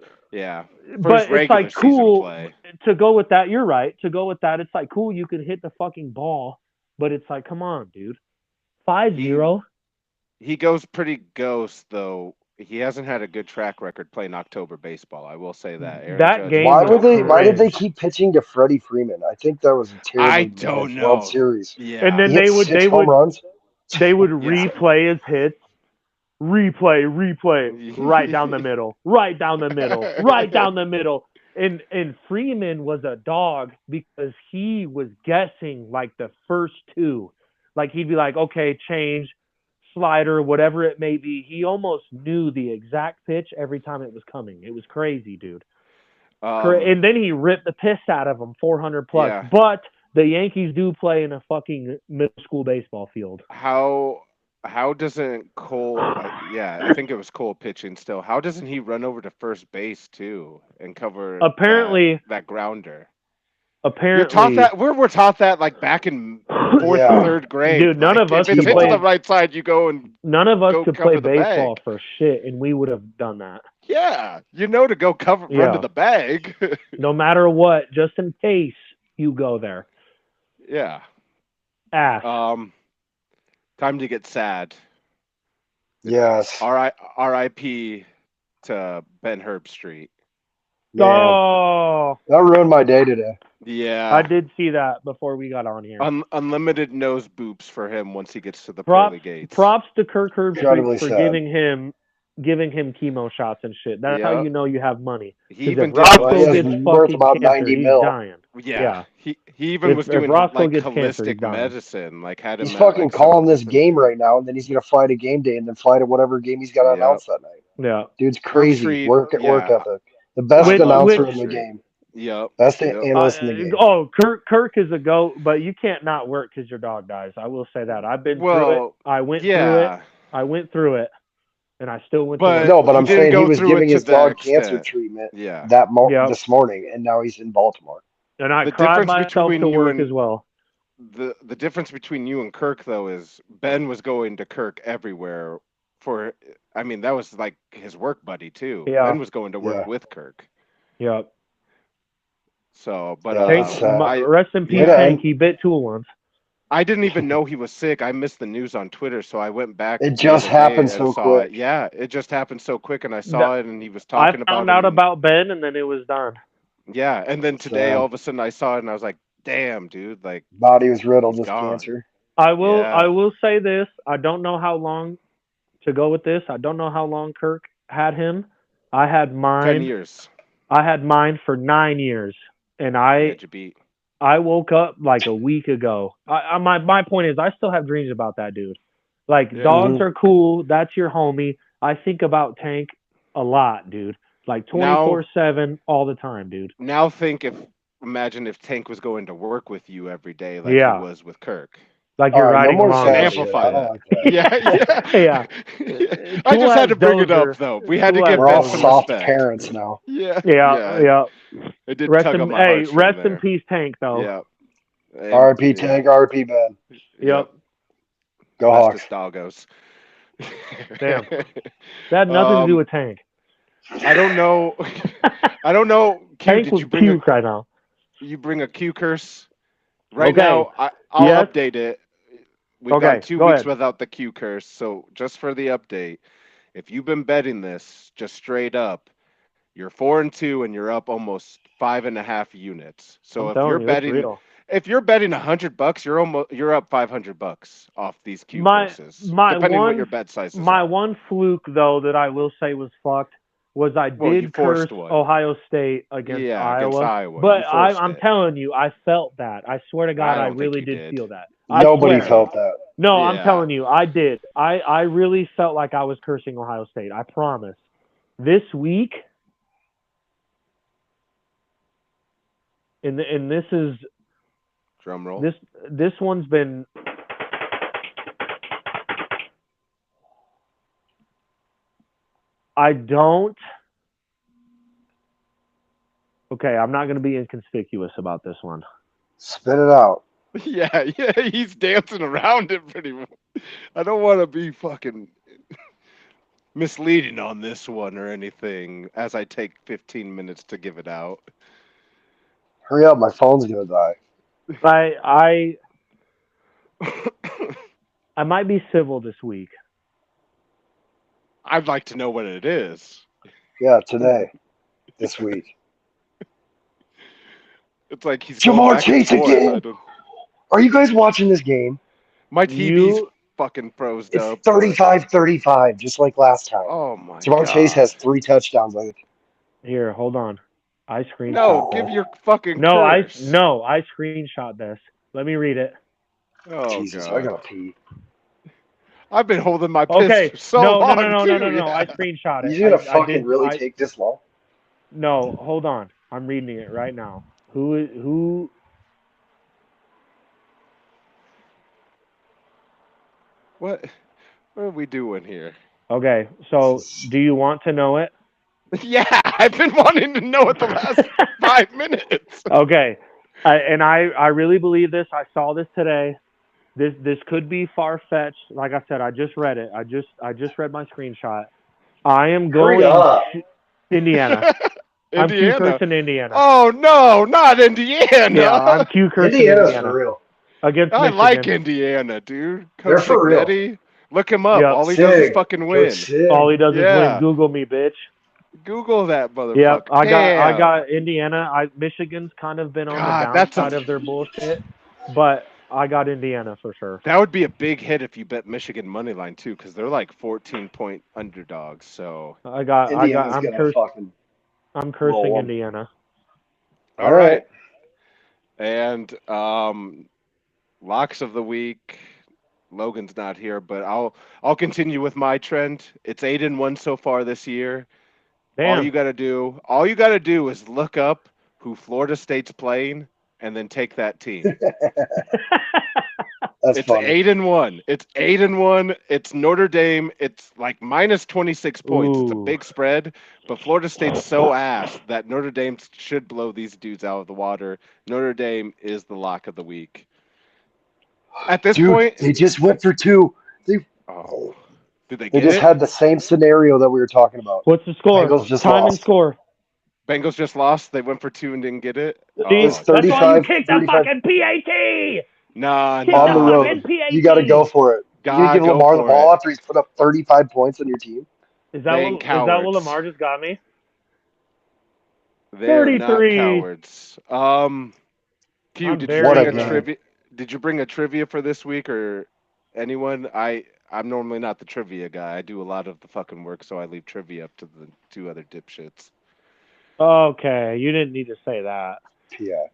like cool play. To go with that. You're right. To go with that, it's like cool. You can hit the fucking ball, but it's like, come on, dude. 5-0. He goes pretty ghost though. He hasn't had a good track record playing October baseball. I will say that. Why did they keep pitching to Freddie Freeman? I think that was a terrible World Series. Yeah. And then they would replay his hits. Replay, right down the middle, right down the middle. And Freeman was a dog because he was guessing like the first two. Like, he'd be like, okay, change, slider, whatever it may be. He almost knew the exact pitch every time it was coming. It was crazy, dude. And then he ripped the piss out of him, 400 plus. Yeah. But the Yankees do play in a fucking middle school baseball field. How doesn't Cole? I think it was Cole pitching still. How doesn't he run over to first base too and cover? Apparently, that grounder. Apparently, we're taught that like back in 4th or 3rd grade. Dude, none of us could play to the right side. You go and none of us could play baseball for shit, and we would have done that. Yeah, to go run to the bag. No matter what, just in case you go there. Yeah. Ass. Time to get sad. Yes. R.I.P. to Ben Herbstreit. Yeah. Oh, that ruined my day today. Yeah, I did see that before we got on here. Unlimited nose boops for him once he gets to the pearly gates. Props to Kirk Herbstreit for giving him chemo shots and shit. That's how you know you have money. He even gets worth about cancer, 90 mil. He's dying. Yeah. He even was doing like holistic medicine. Like he's fucking calling this game right now, and then he's gonna fly to game day and then fly to whatever game he's got to announce that night. Yeah, dude's crazy. Work ethic. The best announcer in the game. Yep. Best analyst in the game. Oh, Kirk is a GOAT, but you can't not work because your dog dies. I will say that. I've been through it. I went through it. And I still went through it. No, but I'm saying he was giving his dog cancer treatment this morning, and now he's in Baltimore. And I cried myself to work as well. The difference between you and Kirk, though, is Ben was going to Kirk everywhere that was like his work buddy, too. Yeah. Ben was going to work with Kirk. Yep. So, but rest in peace, Hank. He bit Tool once. I didn't even know he was sick. I missed the news on Twitter, so I went back. It just happened so quick. Yeah, it just happened so quick, and I saw it, and he was talking about it. I found out about Ben, and then it was done. Yeah, and then today So all of a sudden I saw it and I was like, damn, dude, like body was riddled he's with gone. cancer. I Yeah. will say this. I don't know how long to go with this. I don't know how long Kirk had him. I had 10 mine. years. I had mine for 9 years, and He had you beat. I woke up like a week ago. My point is, I still have dreams about that dude. Like Yeah. dogs are cool. That's your homie. I think about Tank a lot, dude. Like Now 24/7, all the time, dude. now imagine if Tank was going to work with you every day like he Yeah, was with Kirk. like All you're right, no riding more along And with sad you. shit. amplify I don't that. like that. Yeah, Yeah. I just Cool had as to bring it up Dozer. though. We had to Cool as give We're all Ben some Dozer. soft respect. parents now. Yeah, Yeah, yeah. it did tug on my Hey, heartstring rest in there. peace, Tank. Though. Yeah, and R.I.P. Tank, R.I.P. Ben. yep. Yep. Go Festus Hawks. doggos. Damn. That had nothing to do with Tank. I don't know. I don't know. Q, Tank did was you bring a puke right now. Q curse? Right Okay. now, I'll Yes. update it. We've Okay. gone 2 Go weeks ahead. without the Q curse, so just for the update, if you've been betting this just straight up, you're 4-2 and you're up almost 5.5 units. So I'm telling you, it's real. if you're betting $100, you're up $500 off these Q My curses, my depending what one your bet sizes my are. one fluke though that I will say was fucked was I Well, you did curse forced one. Ohio State against Yeah, against Iowa, Iowa, but you forced I'm it. telling you, I felt that. I swear to God, I I don't think really you did did. feel that. I Nobody swear. felt that. No, I'm Yeah. telling you, I did. I really felt like I was cursing Ohio State. I promise. This week, and this is Drum roll. this one's been. I don't. Okay, I'm not going to be inconspicuous about this one. Spit it out. Yeah, he's dancing around it pretty much. I don't want to be fucking misleading on this one or anything as I take 15 minutes to give it out. Hurry up, my phone's gonna die. I might be civil this week. I'd like to know what it is. Yeah, today, this week. It's like he's Jamar going back Chase and forth. again. Are you guys watching this game? My TV's fucking froze It's up. 35-35, just like last time. Oh my Jamar god. Chase has 3 touchdowns, I think. Here, hold on. I screenshot. No, this. give your fucking No, curse. I screenshot this. Let me read it. Oh Jesus, god. I gotta pee. I've been holding my piss for so long. No. Yeah. I screenshot it. You gonna fucking really take this long? No, hold on. I'm reading it right now. Who? What are we doing here? Okay, so do you want to know it? Yeah, I've been wanting to know it the last 5 minutes. Okay, I really believe this. I saw this today. This could be far fetched. Like I said, I just read it. I just read my screenshot. I am going Indiana. I'm Q cursing Indiana. Oh no, not Indiana. Yeah, I'm Q cursing Indiana's Indiana. for real. Against I Michigan. like Indiana, dude. Coach They're for real. Signetti, look him up. Yep. All he does is fucking win. All he does is win. Google me, bitch. Google that motherfucker. Yep, I Damn. got Indiana. Michigan's kind of been on the downside of their bullshit, but I got Indiana for sure. That would be a big hit if you bet Michigan money line too, because they're like 14-point underdogs. So I'm cursing Indiana. All right. And locks of the week. Logan's not here, but I'll continue with my trend. It's 8-1 so far this year. Damn. All you gotta do is look up who Florida State's playing and then take that team. That's it's funny. 8-1. It's 8-1. It's Notre Dame. It's like minus 26 points. Ooh. It's a big spread, but Florida State's so ass that Notre Dame should blow these dudes out of the water. Notre Dame is the lock of the week. At this point, they just went for 2. Did they get They just had the same scenario that we were talking about. What's the score? Bengals just Time lost. and score. Bengals just lost. They went for 2 and didn't get it. It's That's why you 35, kicked the fucking PAT. Nah, Kick on the the road. fucking PAT. You got to go for it. You gonna give Lamar the ball after he's put up 35 points on your team? Is that what Lamar just got me? They're not 33. cowards. Q, I'm did you very bring a good. trivia? Did you bring a trivia for this week or anyone? I'm normally not the trivia guy. I do a lot of the fucking work, so I leave trivia up to the two other dipshits. Okay, you didn't need to say that. Yeah.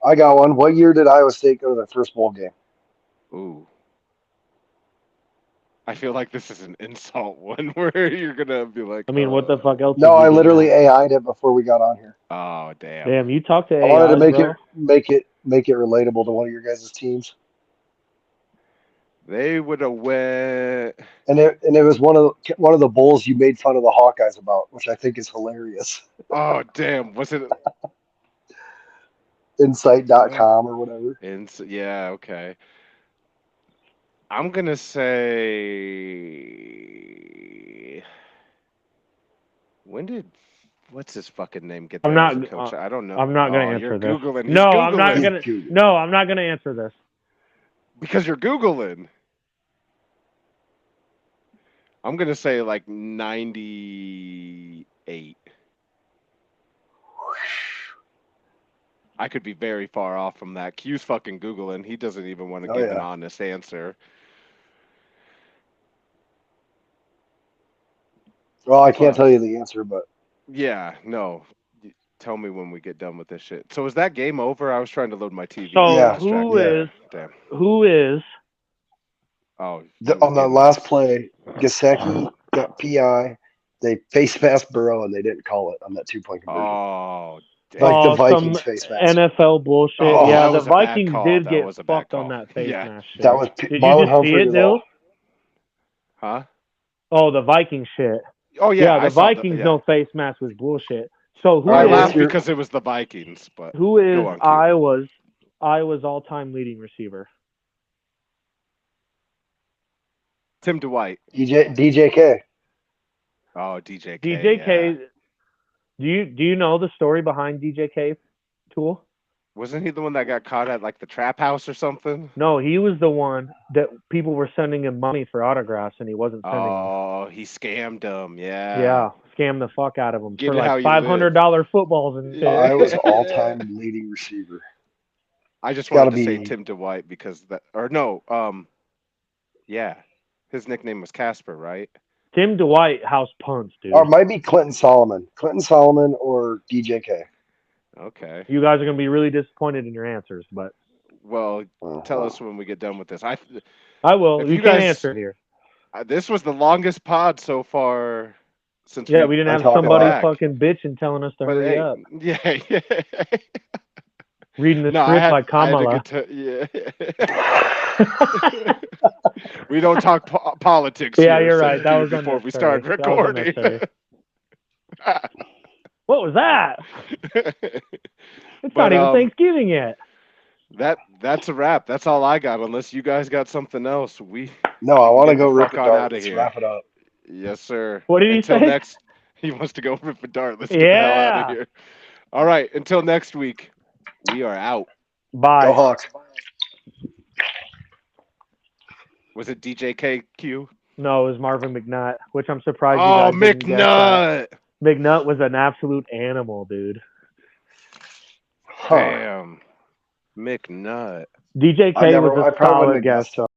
I got one. What year did Iowa State go to their first bowl game? Ooh. I feel like this is an insult one where you're gonna be like, I mean, what the fuck else? No, did you I do literally now? AI'd it before we got on here. Oh damn. Damn, you talked to I wanted to AI, bro. make it relatable to one of your guys' teams. They would have went. And it was one of the bowls you made fun of the Hawkeyes about, which I think is hilarious. Oh damn! Was it Insight.com or whatever. Yeah. Okay. I'm gonna say. What's his fucking name get there as a coach? I don't know. I'm not gonna Oh, answer you're this. Googling. He's No, Googling. I'm not gonna. No, I'm not gonna answer this. Because you're Googling. I'm gonna say like 98. I could be very far off from that. Q's fucking Googling. He doesn't even want to give an honest answer. Well, I can't tell you the answer, but yeah, no. Tell me when we get done with this shit. So is that game over? I was trying to load my TV. So Yeah. who is? Oh, on the last play, Gesicki got PI. They face mask Burrow and they didn't call it on that 2-point conversion. Oh, like the Vikings some face mask. NFL bullshit. Oh, yeah, that the was a bad Vikings call. did That get was a bad fucked on call. that face Yeah. mask shit. That was Did you Marlon just see Humphrey it, did Dill? Huh? Oh, the Viking shit. Oh yeah, the Vikings no face mask was bullshit. So who I is, laughed because it was the Vikings, but who is go on, Iowa's all-time leading receiver? Tim Dwight. DJK. Oh, DJK. DJK. Yeah. Do you know the story behind DJK, Tool? Wasn't he the one that got caught at like the trap house or something? No, he was the one that people were sending him money for autographs and he wasn't sending them. Oh, he scammed them. Yeah. Yeah, scammed the fuck out of them Get for it how like you $500 footballs and shit. Iowa's all-time leading receiver. I just wanted to say Tim Dwight because yeah, his nickname was Casper, right? Tim Dwight house punts, dude. Or it might be Clinton Solomon or DJK. Okay. You guys are gonna be really disappointed in your answers, but tell us when we get done with this. I will. You can't answer it here. This was the longest pod so far since. Yeah, we didn't have somebody fucking bitching telling us to hurry up. Yeah. Reading the script like Kamala. We don't talk politics. Yeah, here, you're right. That was before we start recording. What was that? It's not even Thanksgiving yet. That's a wrap. That's all I got. Unless you guys got something else, I want to go rip a dart. Let's wrap it up. Yes, sir. What did he say? He wants to go rip a dart. Let's get the hell out of here. All right. Until next week, we are out. Bye. Go Hawks. Was it DJKQ? No, it was Marvin McNutt, which I'm surprised you guys didn't guess that. McNutt was an absolute animal, dude. Damn. McNutt. DJK was a solid guest.